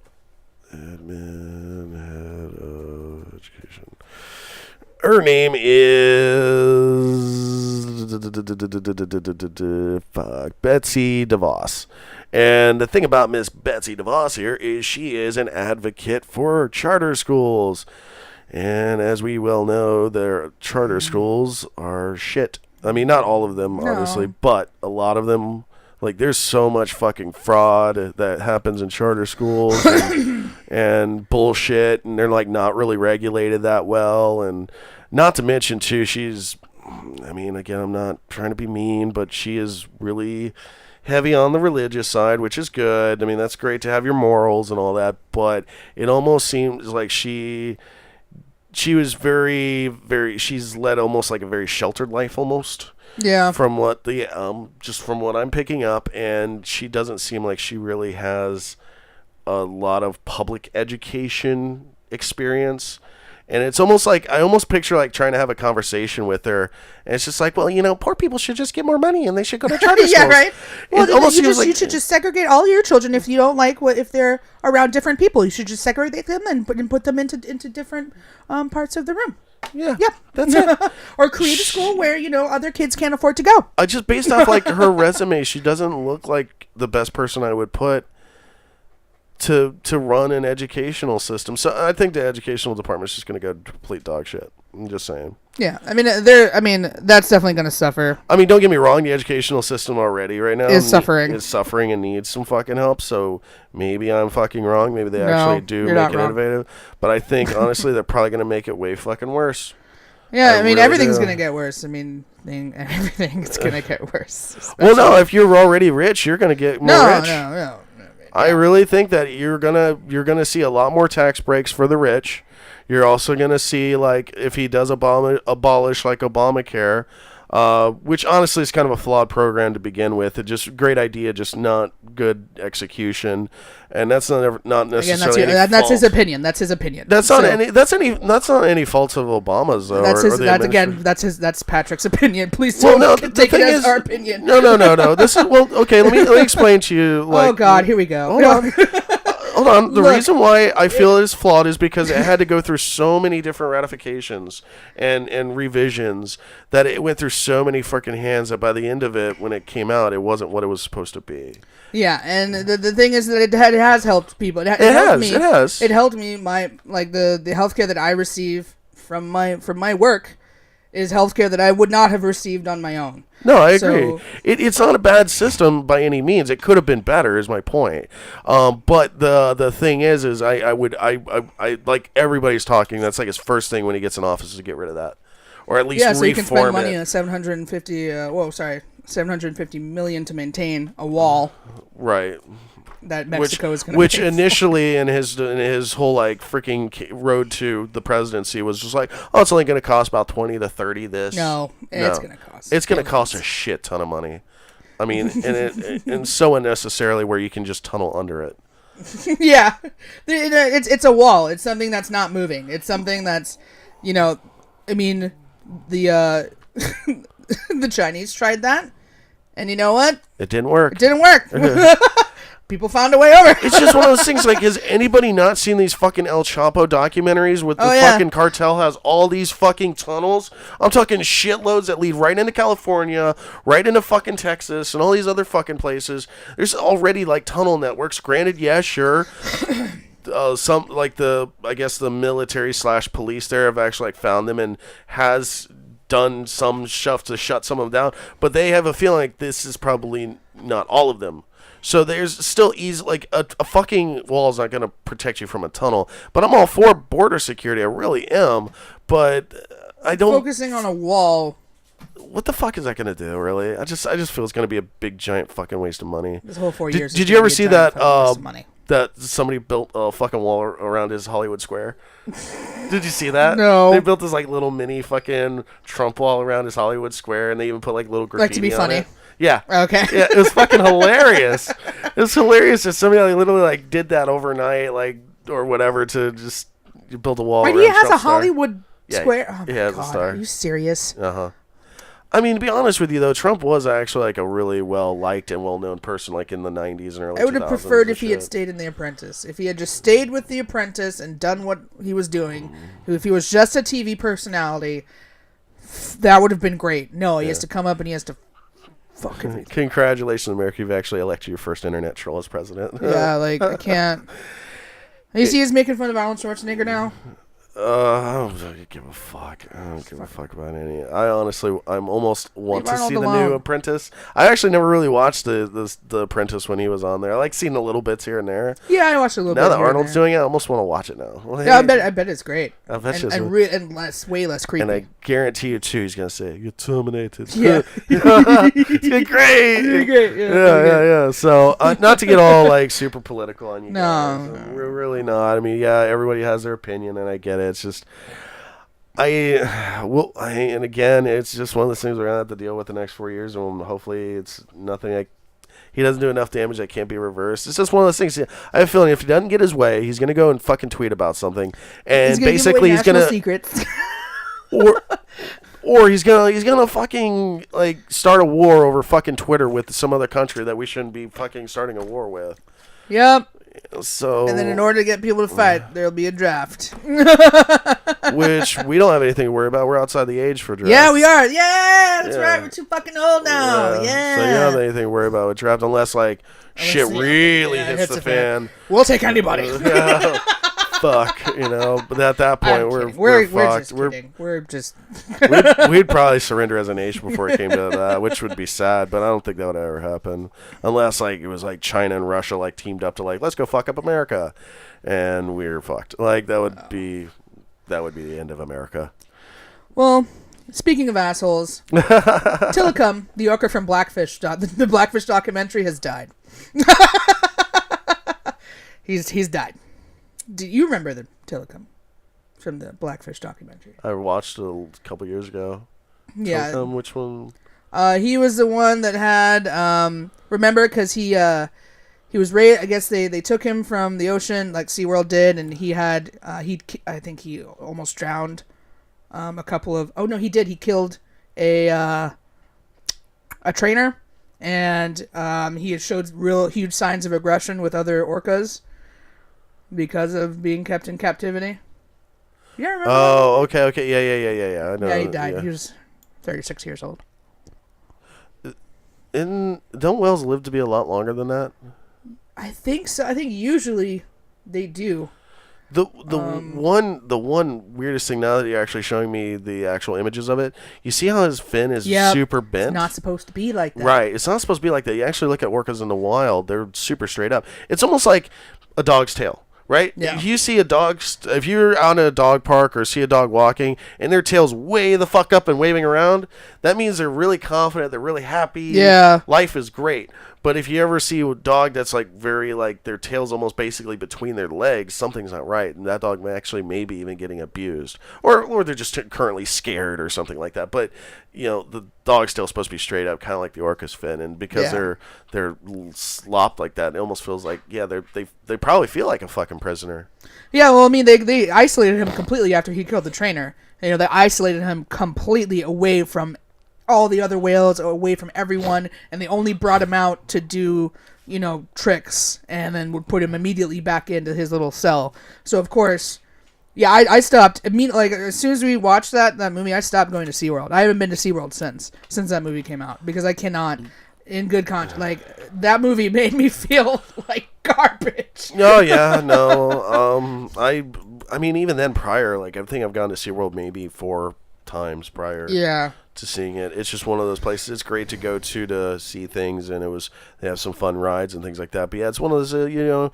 [SPEAKER 2] admin head of education. Her name is Betsy DeVos. And the thing about Miss Betsy DeVos here is she is an advocate for charter schools. And as we well know, their charter schools are shit. I mean, not all of them, obviously, but a lot of them. Like, there's so much fucking fraud that happens in charter schools and bullshit, and they're, like, not really regulated that well. And not to mention, too, again, I'm not trying to be mean, but she is really heavy on the religious side, which is good. I mean, that's great to have your morals and all that, but it almost seems like she was very, very, she's led almost like a very sheltered life almost.
[SPEAKER 3] Yeah.
[SPEAKER 2] From what just from what I'm picking up, and she doesn't seem like she really has a lot of public education experience. And it's almost like, I almost picture like trying to have a conversation with her, and it's just like, well, poor people should just get more money and they should go to charter schools.
[SPEAKER 3] Yeah, right. Well,
[SPEAKER 2] You
[SPEAKER 3] should just segregate all your children if you don't like if they're around different people. You should just segregate them and put them into different parts of the room.
[SPEAKER 2] Yeah,
[SPEAKER 3] Yep.
[SPEAKER 2] that's it.
[SPEAKER 3] Or create a school where other kids can't afford to go.
[SPEAKER 2] I just based off like her resume, she doesn't look like the best person I would put to run an educational system. So I think the educational department is just going to go complete dog shit. I'm just saying.
[SPEAKER 3] Yeah, I mean, that's definitely going to suffer.
[SPEAKER 2] I mean, don't get me wrong. The educational system already right now
[SPEAKER 3] is suffering
[SPEAKER 2] and needs some fucking help. So maybe I'm fucking wrong. Maybe they actually do make it innovative. But I think honestly, they're probably going to make it way fucking worse.
[SPEAKER 3] Yeah, I mean,
[SPEAKER 2] really
[SPEAKER 3] everything's
[SPEAKER 2] do.
[SPEAKER 3] going to get worse. I mean, everything's going to get worse.
[SPEAKER 2] Well, no, if you're already rich, you're going to get more rich.
[SPEAKER 3] No.
[SPEAKER 2] I really think that you're gonna see a lot more tax breaks for the rich. You're also gonna see, like, if he does abolish like Obamacare, which honestly is kind of a flawed program to begin with. It's just a great idea, just not good execution, and that's not necessarily
[SPEAKER 3] that's his opinion. That's his opinion.
[SPEAKER 2] That's not any fault of Obama's though.
[SPEAKER 3] That's Patrick's opinion. Please don't take it as our opinion.
[SPEAKER 2] No. This is okay. Let me explain to you. Like,
[SPEAKER 3] oh God, here we go.
[SPEAKER 2] Hold on. The reason why I feel it is flawed is because it had to go through so many different ratifications and revisions that it went through so many freaking hands that by the end of it, when it came out, it wasn't what it was supposed to be.
[SPEAKER 3] Yeah, and the thing is that it has helped people. It has. It helped me. The healthcare that I receive from my work is healthcare that I would not have received on my own.
[SPEAKER 2] No, I agree. It's not a bad system by any means. It could have been better, is my point. But the thing is I like everybody's talking. That's like his first thing when he gets in office is to get rid of that, or at least reform it. Yeah, so you can spend money on $750 million to maintain a wall. Right. That Mexico is going to. Which initially in his whole like freaking road to the presidency was just like, oh, it's only going to cost about 20 to 30 this. No, it's going to cost. It's going to cost a shit ton of money. I mean, and so unnecessarily where you can just tunnel under it. Yeah, it's a wall. It's something that's not moving. It's something that's, I mean, the the Chinese tried that, and you know what? It didn't work. It didn't work. People found a way over. It's just one of those things, like, has anybody not seen these fucking El Chapo documentaries with the fucking cartel has all these fucking tunnels? I'm talking shitloads that lead right into California, right into fucking Texas, and all these other fucking places. There's already, like, tunnel networks. Granted, yeah, sure. Some, like, the military / police there have actually, like, found them and has done some stuff to shut some of them down. But they have a feeling like this is probably not all of them. So there's still easy, like a fucking wall is not going to protect you from a tunnel. But I'm all for border security. I really am. But I don't. Focusing on a wall what the fuck is that gonna do? Really, I just feel it's gonna be a big giant fucking waste of money.
[SPEAKER 3] This whole 4 years.
[SPEAKER 2] Did you ever see that?
[SPEAKER 3] Money.
[SPEAKER 2] That somebody built a fucking wall around his Hollywood Square. Did you see that?
[SPEAKER 3] No.
[SPEAKER 2] They built this like little mini fucking Trump wall around his Hollywood Square, and they even put like little graffiti
[SPEAKER 3] Like to be
[SPEAKER 2] on
[SPEAKER 3] funny.
[SPEAKER 2] it. Yeah.
[SPEAKER 3] Okay.
[SPEAKER 2] Yeah, it was fucking hilarious. It was hilarious that somebody like, literally like did that overnight, like or whatever, to just build a wall.
[SPEAKER 3] Wait,
[SPEAKER 2] around
[SPEAKER 3] he has a
[SPEAKER 2] Trump's star.
[SPEAKER 3] Hollywood Square. Oh
[SPEAKER 2] he
[SPEAKER 3] my
[SPEAKER 2] has a
[SPEAKER 3] God,
[SPEAKER 2] star.
[SPEAKER 3] Are you serious?
[SPEAKER 2] I mean, to be honest with you, though, Trump was actually like a really well-liked and well-known person, like in the 90s and early 2000s.
[SPEAKER 3] I would have preferred if he had
[SPEAKER 2] shit.
[SPEAKER 3] stayed in The Apprentice. If he had just stayed with The Apprentice and done what he was doing, if he was just a TV personality, that would have been great. No, he has to come up and he has to fuck everything.
[SPEAKER 2] Congratulations, America. You've actually elected your first internet troll as president.
[SPEAKER 3] Yeah, like, I can't. You see he's making fun of Arnold Schwarzenegger now?
[SPEAKER 2] I don't give a fuck. I don't give a fuck about any. I'm almost want to see the new Apprentice. I actually never really watched the Apprentice when he was on there. I like seeing the little bits here and there.
[SPEAKER 3] Yeah, I watched a little bit.
[SPEAKER 2] Now that Arnold's doing it, I almost want to watch it now.
[SPEAKER 3] Yeah, I bet it's great.
[SPEAKER 2] I bet
[SPEAKER 3] and way less creepy.
[SPEAKER 2] And I guarantee you too, he's gonna say, "You're terminated."
[SPEAKER 3] Yeah,
[SPEAKER 2] it's great.
[SPEAKER 3] You're great.
[SPEAKER 2] Yeah. So, not to get all like super political on you guys.
[SPEAKER 3] No,
[SPEAKER 2] We're really not. I mean, yeah, everybody has their opinion, and I get it. It's just, and again, it's just one of those things we're gonna have to deal with the next 4 years, and hopefully, it's nothing like. He doesn't do enough damage that can't be reversed. It's just one of those things. I have a feeling if he doesn't get his way, he's going to go and fucking tweet about something, and basically he's going to
[SPEAKER 3] secrets.
[SPEAKER 2] or he's gonna fucking like start a war over fucking Twitter with some other country that we shouldn't be fucking starting a war with.
[SPEAKER 3] Yep.
[SPEAKER 2] So,
[SPEAKER 3] and then in order to get people to fight, there'll be a draft.
[SPEAKER 2] Which we don't have anything to worry about. We're outside the age for draft.
[SPEAKER 3] Yeah, we are. Yeah, that's right. We're too fucking old now. Yeah.
[SPEAKER 2] So you don't have anything to worry about with draft unless like shit really hits the fan.
[SPEAKER 3] We'll take anybody.
[SPEAKER 2] Fuck, but at that point we're fucked.
[SPEAKER 3] We're just
[SPEAKER 2] we'd probably surrender as a nation before it came to that, which would be sad, but I don't think that would ever happen unless like it was like China and Russia like teamed up to like, let's go fuck up America, and we're fucked. Like that would be the end of America.
[SPEAKER 3] Well, speaking of assholes, Tilikum, the orca from Blackfish, the Blackfish documentary, has died. He's died. Do you remember the Tilikum from the Blackfish documentary?
[SPEAKER 2] I watched it a couple years ago.
[SPEAKER 3] Yeah.
[SPEAKER 2] Tilikum, which one?
[SPEAKER 3] He was the one that had remember, because he was raised. I guess they took him from the ocean like SeaWorld did, and he had I think he almost drowned. A couple of he did. He killed a trainer, and he had showed real huge signs of aggression with other orcas because of being kept in captivity. Yeah, remember?
[SPEAKER 2] Oh, okay, yeah. I know.
[SPEAKER 3] Yeah, he died. Yeah. He was 36 years old.
[SPEAKER 2] Don't whales live to be a lot longer than that?
[SPEAKER 3] I think so. I think usually they do.
[SPEAKER 2] The one weirdest thing, now that you're actually showing me the actual images of it, you see how his fin is super bent?
[SPEAKER 3] It's not supposed to be like that.
[SPEAKER 2] Right. It's not supposed to be like that. You actually look at orcas in the wild, they're super straight up. It's almost like a dog's tail. Right?
[SPEAKER 3] Yeah.
[SPEAKER 2] If you see if you're out in a dog park or see a dog walking and their tail's way the fuck up and waving around, that means they're really confident, they're really happy.
[SPEAKER 3] Yeah.
[SPEAKER 2] Life is great. But if you ever see a dog that's like very like their tail's almost basically between their legs, something's not right, and that dog maybe even getting abused, or they're just currently scared or something like that. But the dog's still supposed to be straight up, kind of like the orca's fin, and because they're slopped like that, it almost feels like they probably feel like a fucking prisoner. Yeah,
[SPEAKER 3] well, I mean they isolated him completely after he killed the trainer. They isolated him completely away from all the other whales, away from everyone, and they only brought him out to do, tricks, and then would put him immediately back into his little cell. So, of course, yeah, I stopped. Like, as soon as we watched that movie, I stopped going to SeaWorld. I haven't been to SeaWorld since that movie came out, because I cannot, in good conscience, like, that movie made me feel like garbage.
[SPEAKER 2] Oh, yeah, no. I mean, even then prior, like, I think I've gone to SeaWorld maybe 4 times prior.
[SPEAKER 3] Yeah.
[SPEAKER 2] To seeing it. It's just one of those places. It's great to go to see things, and they have some fun rides and things like that. But yeah, it's one of those, and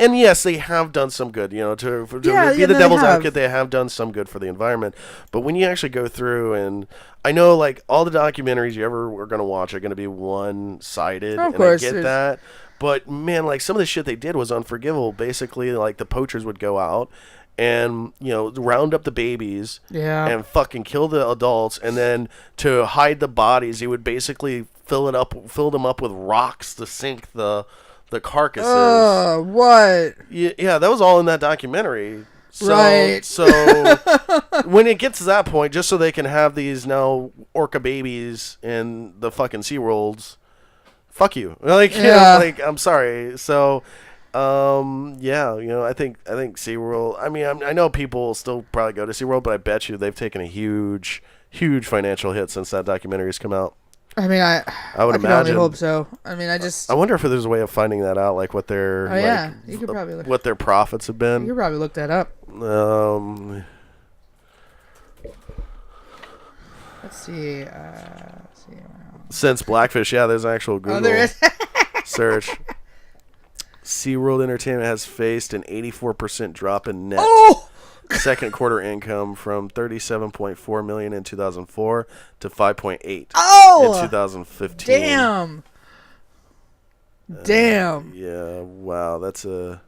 [SPEAKER 2] And yes, they have done some good, to be the devil's advocate, they have done some good for the environment. But when you actually go through, and I know, like, all the documentaries you ever were going to watch are going to be one-sided,
[SPEAKER 3] of course,
[SPEAKER 2] I get that. But, man, like, some of the shit they did was unforgivable. Basically, like, the poachers would go out and, round up the babies and fucking kill the adults. And then to hide the bodies, he would basically fill them up with rocks to sink the carcasses.
[SPEAKER 3] What?
[SPEAKER 2] Yeah, that was all in that documentary. So,
[SPEAKER 3] right.
[SPEAKER 2] So when it gets to that point, just so they can have these now orca babies in the fucking SeaWorlds, fuck you. Like, I'm sorry. So, I think SeaWorld, I mean, I know people still probably go to SeaWorld, but I bet you they've taken a huge, huge financial hit since that documentary has come out.
[SPEAKER 3] I mean, I would imagine. I can only hope so. I mean, I wonder
[SPEAKER 2] if there's a way of finding that out, like what their
[SPEAKER 3] you could probably look.
[SPEAKER 2] What their profits have been.
[SPEAKER 3] You could probably look that up. Let's see.
[SPEAKER 2] Since Blackfish, there's an actual Google
[SPEAKER 3] there is.
[SPEAKER 2] search. SeaWorld Entertainment has faced an 84% drop in net. Second quarter income from $37.4 million in 2004 to $5.8 in 2015.
[SPEAKER 3] Damn.
[SPEAKER 2] Yeah. Wow. That's a.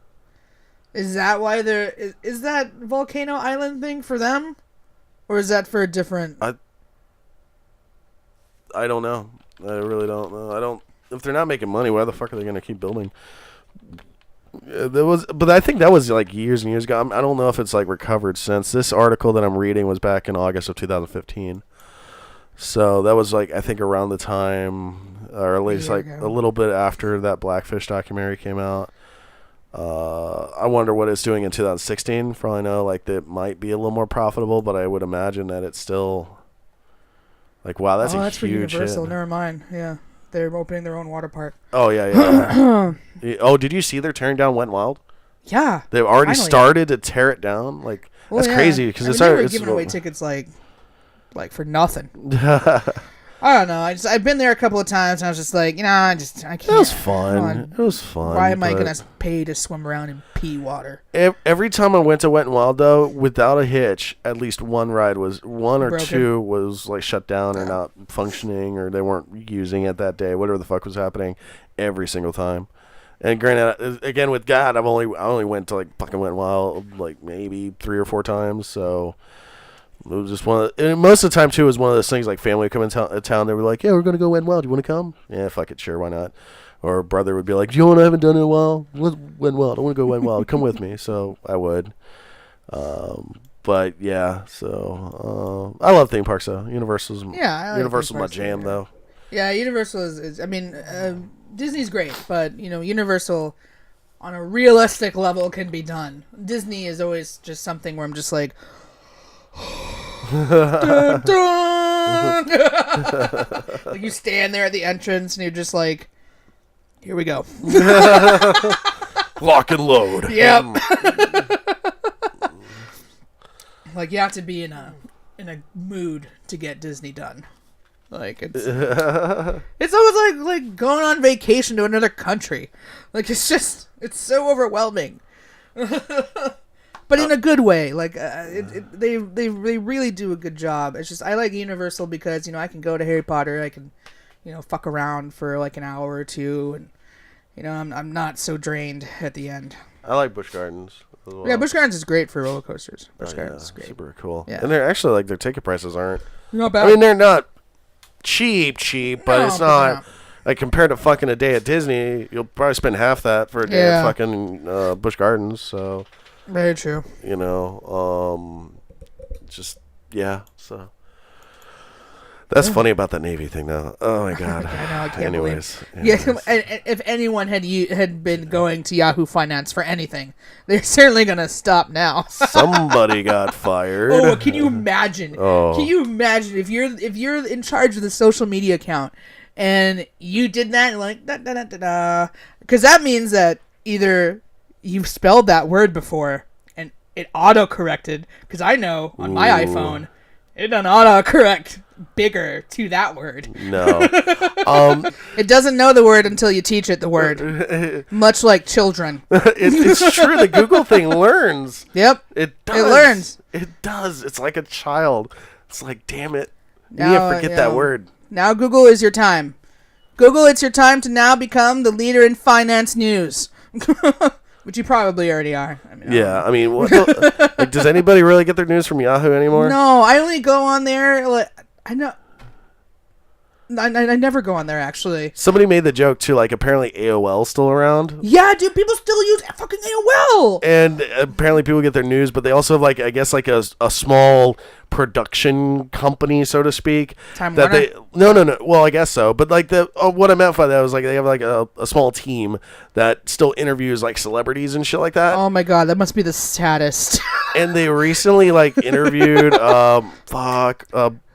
[SPEAKER 3] Is that why is that Volcano Island thing for them, or is that for a different?
[SPEAKER 2] I don't know. I really don't know. If they're not making money, why the fuck are they going to keep building? But I think that was like years and years ago. I don't know if it's like recovered since. This article that I'm reading was back in August of 2015. So that was like, I think around the time, or at least like a little bit after that Blackfish documentary came out. I wonder what it's doing in 2016. For all I know, like that might be a little more profitable, but I would imagine that it's still like, wow, that's
[SPEAKER 3] that's
[SPEAKER 2] huge
[SPEAKER 3] for Universal.
[SPEAKER 2] hit.
[SPEAKER 3] Never mind. Yeah. They're opening their own water park.
[SPEAKER 2] Oh, yeah. Oh, did you see they're tearing down Wet n Wild?
[SPEAKER 3] Yeah.
[SPEAKER 2] They've already started to tear it down. Like, that's crazy. Because
[SPEAKER 3] they were giving away tickets like for nothing. I don't know. I've been there a couple of times, and I was just like, I can't.
[SPEAKER 2] It was fun.
[SPEAKER 3] Why am I going to pay to swim around in pee water?
[SPEAKER 2] Every time I went to Wet n Wild, though, without a hitch, at least one ride or
[SPEAKER 3] broken.
[SPEAKER 2] two was like shut down or not functioning, or they weren't using it that day. Whatever the fuck was happening, every single time. And granted, again with God, I only went to like fucking Wet n Wild like maybe 3 or 4 times, so. It was just and most of the time, too, it was one of those things like family would come in town. They were like, yeah, we're going to go Wet n Wild. Do you want to come? Yeah, fuck it. Sure, why not? Or brother would be like, do you know what I haven't done in a while? Wet n Wild. I want to go Wet n Wild. Come with me. So I would. But, yeah, so I love theme parks, though. Universal's my jam, though.
[SPEAKER 3] Yeah, Universal is I mean, Disney's great, but, Universal on a realistic level can be done. Disney is always just something where I'm just like... dun, dun. Like you stand there at the entrance and you're just like, here we go.
[SPEAKER 2] Lock and load.
[SPEAKER 3] Yep. Like you have to be in a mood to get Disney done. Like it's almost like going on vacation to another country. Like it's so overwhelming. But in a good way, like they really do a good job. It's just I like Universal because I can go to Harry Potter, I can fuck around for like an hour or two, and I'm not so drained at the end.
[SPEAKER 2] I like Busch Gardens as well.
[SPEAKER 3] Yeah, Busch Gardens is great for roller coasters. Busch Gardens is great,
[SPEAKER 2] super cool.
[SPEAKER 3] Yeah.
[SPEAKER 2] And they're actually like their ticket prices aren't
[SPEAKER 3] not bad.
[SPEAKER 2] I mean they're not cheap, but it's not. Like, compared to fucking a day at Disney, you'll probably spend half that for a day at fucking Busch Gardens, so...
[SPEAKER 3] Very true.
[SPEAKER 2] Just, yeah, so... That's funny about that Navy thing, though. Oh, my God.
[SPEAKER 3] I know, I can't
[SPEAKER 2] Anyways.
[SPEAKER 3] Yeah, if anyone had been going to Yahoo Finance for anything, they're certainly going to stop now.
[SPEAKER 2] Somebody got fired.
[SPEAKER 3] Oh, can you imagine? Oh. Can you imagine if you're in charge of the social media account and you did that, like, da-da-da-da-da, because that means that either you've spelled that word before and it auto-corrected, because I know on my iPhone, It doesn't autocorrect bigger to that word.
[SPEAKER 2] No.
[SPEAKER 3] It doesn't know the word until you teach it the word. Much like children.
[SPEAKER 2] It's true. The Google thing learns.
[SPEAKER 3] Yep.
[SPEAKER 2] It does.
[SPEAKER 3] It learns.
[SPEAKER 2] It does. It's like a child. It's like, damn it.
[SPEAKER 3] Now,
[SPEAKER 2] you forget that word.
[SPEAKER 3] Now Google is your time. Google, it's your time to now become the leader in finance news. Which you probably already are.
[SPEAKER 2] I mean, like, does anybody really get their news from Yahoo anymore?
[SPEAKER 3] No, I only go on there. I never go on there, actually.
[SPEAKER 2] Somebody made the joke, too, like, apparently AOL's still around.
[SPEAKER 3] Yeah, dude, people still use fucking AOL.
[SPEAKER 2] And apparently people get their news, but they also have, like, I guess, like, a small production company, so to speak.
[SPEAKER 3] Time
[SPEAKER 2] that
[SPEAKER 3] Warner?
[SPEAKER 2] No. Well, I guess so. But, like, what I meant by that was, like, they have, like, a small team that still interviews, like, celebrities and shit like that.
[SPEAKER 3] Oh, my God, that must be the saddest.
[SPEAKER 2] And they recently, like, interviewed,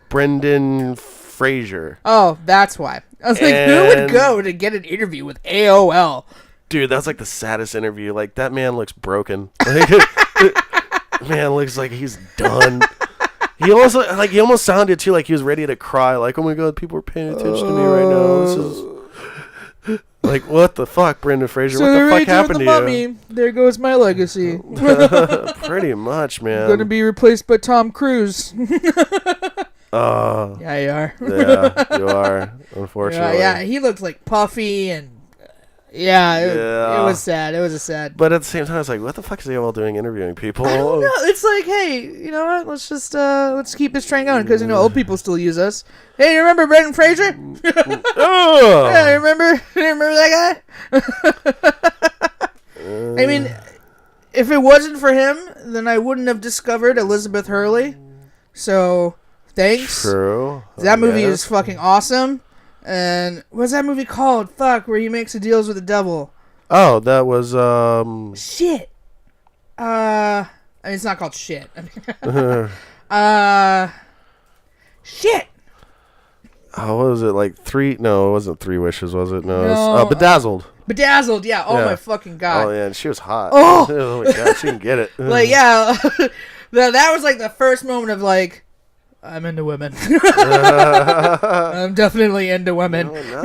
[SPEAKER 2] Brendan Fraser.
[SPEAKER 3] Oh, that's why. I was like, who would go to get an interview with AOL?
[SPEAKER 2] Dude, that's like the saddest interview. Like, that man looks broken. Like, man looks like he's done. He almost sounded too like he was ready to cry. Like, oh my God, people are paying attention to me right now. This is like, what the fuck, Brendan Fraser?
[SPEAKER 3] So
[SPEAKER 2] what the fuck happened to
[SPEAKER 3] you? There goes my legacy.
[SPEAKER 2] Pretty much, man.
[SPEAKER 3] Going to be replaced by Tom Cruise. Yeah, you are.
[SPEAKER 2] Yeah, you are. Unfortunately.
[SPEAKER 3] Yeah, he looks like puffy and it was sad. It was a sad.
[SPEAKER 2] But at the same time, it's like, what the fuck is AOL doing interviewing people?
[SPEAKER 3] I don't know. It's like, hey, you know what? Let's just let's keep this train going because old people still use us. Hey, you remember Brendan Fraser?
[SPEAKER 2] Oh.
[SPEAKER 3] Yeah, remember that guy? I mean, if it wasn't for him, then I wouldn't have discovered Elizabeth Hurley. So, thanks.
[SPEAKER 2] True.
[SPEAKER 3] That movie is fucking awesome. And what's that movie called? Fuck, where he makes the deals with the devil.
[SPEAKER 2] Oh, that was
[SPEAKER 3] Shit. I mean, it's not called shit. Shit.
[SPEAKER 2] Oh, what was it? Like three? No, it wasn't Three Wishes, was it? No, it was, Bedazzled.
[SPEAKER 3] Bedazzled, yeah. Oh my fucking God.
[SPEAKER 2] Oh yeah, and she was hot.
[SPEAKER 3] Oh,
[SPEAKER 2] oh my God, she can get it.
[SPEAKER 3] like yeah, that was like the first moment of like, I'm into women. I'm definitely into women.
[SPEAKER 2] No,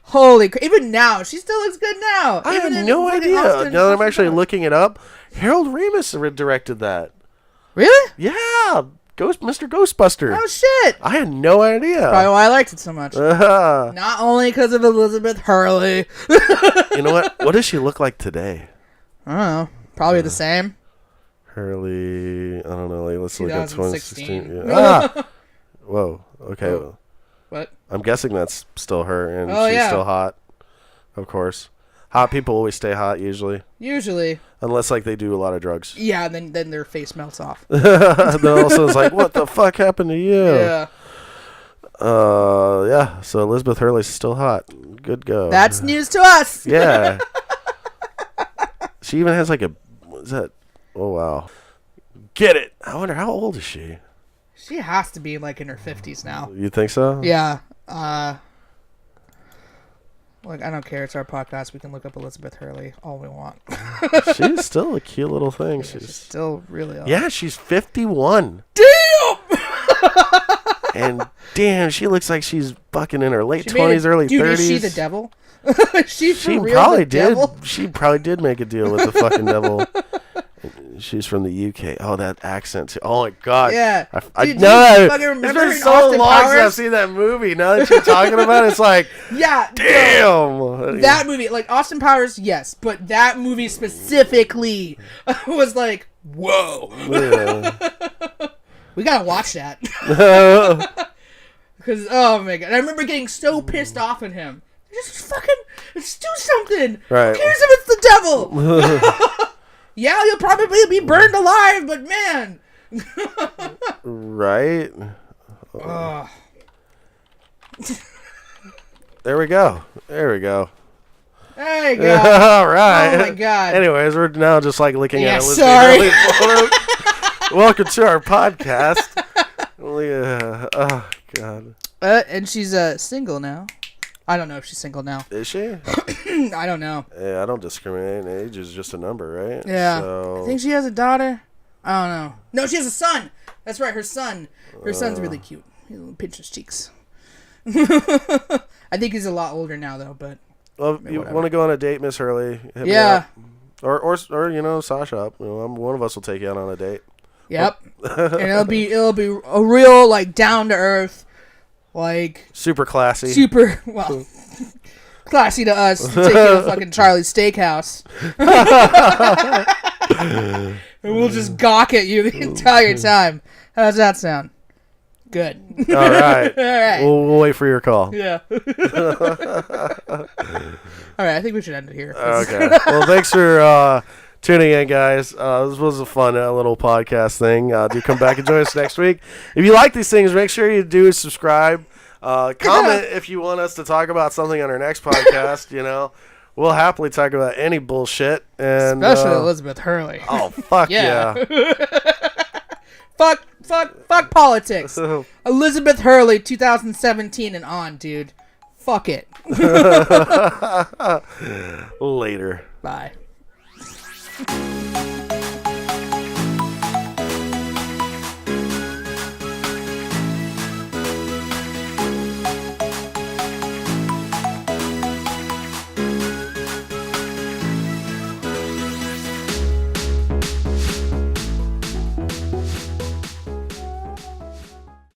[SPEAKER 3] Holy crap. Even now, she still looks good now.
[SPEAKER 2] I
[SPEAKER 3] Even
[SPEAKER 2] had
[SPEAKER 3] in
[SPEAKER 2] no
[SPEAKER 3] fucking
[SPEAKER 2] idea.
[SPEAKER 3] Austin,
[SPEAKER 2] Now that I'm actually looking it up, Harold Ramis directed that.
[SPEAKER 3] Really?
[SPEAKER 2] Yeah, Mr. Ghostbuster.
[SPEAKER 3] Oh shit.
[SPEAKER 2] I had no idea.
[SPEAKER 3] Probably why I liked it so much. Not only because of Elizabeth Hurley.
[SPEAKER 2] You know what? What does she look like today?
[SPEAKER 3] I don't know. Probably the same.
[SPEAKER 2] Hurley, I don't know. Like, let's look at 2016.
[SPEAKER 3] 2016.
[SPEAKER 2] Yeah. Whoa. Okay.
[SPEAKER 3] Oh. What?
[SPEAKER 2] I'm guessing that's still her, and
[SPEAKER 3] Oh,
[SPEAKER 2] she's
[SPEAKER 3] yeah.
[SPEAKER 2] still hot. Of course. Hot people always stay hot, usually.
[SPEAKER 3] Usually.
[SPEAKER 2] Unless, like, they do a lot of drugs.
[SPEAKER 3] Yeah, then their face melts off.
[SPEAKER 2] Then also it's like, what the fuck happened to you?
[SPEAKER 3] Yeah.
[SPEAKER 2] Yeah. So Elizabeth Hurley's still hot. Good go.
[SPEAKER 3] That's news to us.
[SPEAKER 2] Yeah. She even has, like, what is that? Oh, wow. Get it. I wonder, how old is she?
[SPEAKER 3] She has to be like in her 50s now.
[SPEAKER 2] You think so?
[SPEAKER 3] Yeah. Like, I don't care. It's our podcast. We can look up Elizabeth Hurley all we want.
[SPEAKER 2] She's still a cute little thing.
[SPEAKER 3] Yeah, she's still really old.
[SPEAKER 2] Yeah, she's 51.
[SPEAKER 3] Damn!
[SPEAKER 2] And damn, she looks like she's fucking in her late 20s, early 30s.
[SPEAKER 3] Dude, is she the devil?
[SPEAKER 2] She
[SPEAKER 3] real
[SPEAKER 2] probably
[SPEAKER 3] the
[SPEAKER 2] did.
[SPEAKER 3] devil?
[SPEAKER 2] She probably did make a deal with the fucking devil. She's from the UK. Oh, that accent too. Oh my God.
[SPEAKER 3] Yeah.
[SPEAKER 2] Dude,
[SPEAKER 3] you fucking remember
[SPEAKER 2] it's been
[SPEAKER 3] in
[SPEAKER 2] so
[SPEAKER 3] Austin
[SPEAKER 2] long since
[SPEAKER 3] Powers?
[SPEAKER 2] I've seen that movie. Now that you're talking about it, it's like,
[SPEAKER 3] Yeah.
[SPEAKER 2] damn.
[SPEAKER 3] That movie, like Austin Powers, yes, but that movie specifically was like, whoa.
[SPEAKER 2] Yeah.
[SPEAKER 3] We gotta watch that. Because, oh my God. I remember getting so pissed off at him. Just fucking, let's do something.
[SPEAKER 2] Right.
[SPEAKER 3] Who cares if it's the devil? Yeah, you'll probably be burned alive, but man.
[SPEAKER 2] Right. There we go. There you go. All right.
[SPEAKER 3] Oh my God.
[SPEAKER 2] Anyways, we're now just like looking at Elizabeth
[SPEAKER 3] sorry.
[SPEAKER 2] Hurley photo. Welcome to our podcast. Oh God.
[SPEAKER 3] And she's single now. I don't know if she's single now.
[SPEAKER 2] Is she?
[SPEAKER 3] I don't know.
[SPEAKER 2] Yeah, I don't discriminate. Age is just a number, right?
[SPEAKER 3] Yeah.
[SPEAKER 2] So...
[SPEAKER 3] I think she has a daughter. I don't know. No, she has a son. That's right. Her son's really cute. He'll pinch his cheeks. I think he's a lot older now, though. But
[SPEAKER 2] well, you want to go on a date, Miss Hurley? Hit me
[SPEAKER 3] yeah.
[SPEAKER 2] up. Or Sasha. One of us will take you out on a date.
[SPEAKER 3] Yep. And it'll be a real like down to earth, like
[SPEAKER 2] super classy.
[SPEAKER 3] Classy to us. Take you to fucking Charlie's Steakhouse. And we'll just gawk at you the entire time. How does that sound? Good.
[SPEAKER 2] All right.
[SPEAKER 3] All right.
[SPEAKER 2] We'll wait for your call.
[SPEAKER 3] Yeah. All right. I think we should end it here.
[SPEAKER 2] Okay. Well, thanks for tuning in, guys. This was a fun little podcast thing. Do come back and join us next week. If you like these things, make sure you do subscribe. Comment if you want us to talk about something on our next podcast. We'll happily talk about any bullshit. And
[SPEAKER 3] especially Elizabeth Hurley.
[SPEAKER 2] Oh, fuck yeah.
[SPEAKER 3] Fuck politics. Elizabeth Hurley, 2017 and on, dude. Fuck it.
[SPEAKER 2] Later.
[SPEAKER 3] Bye.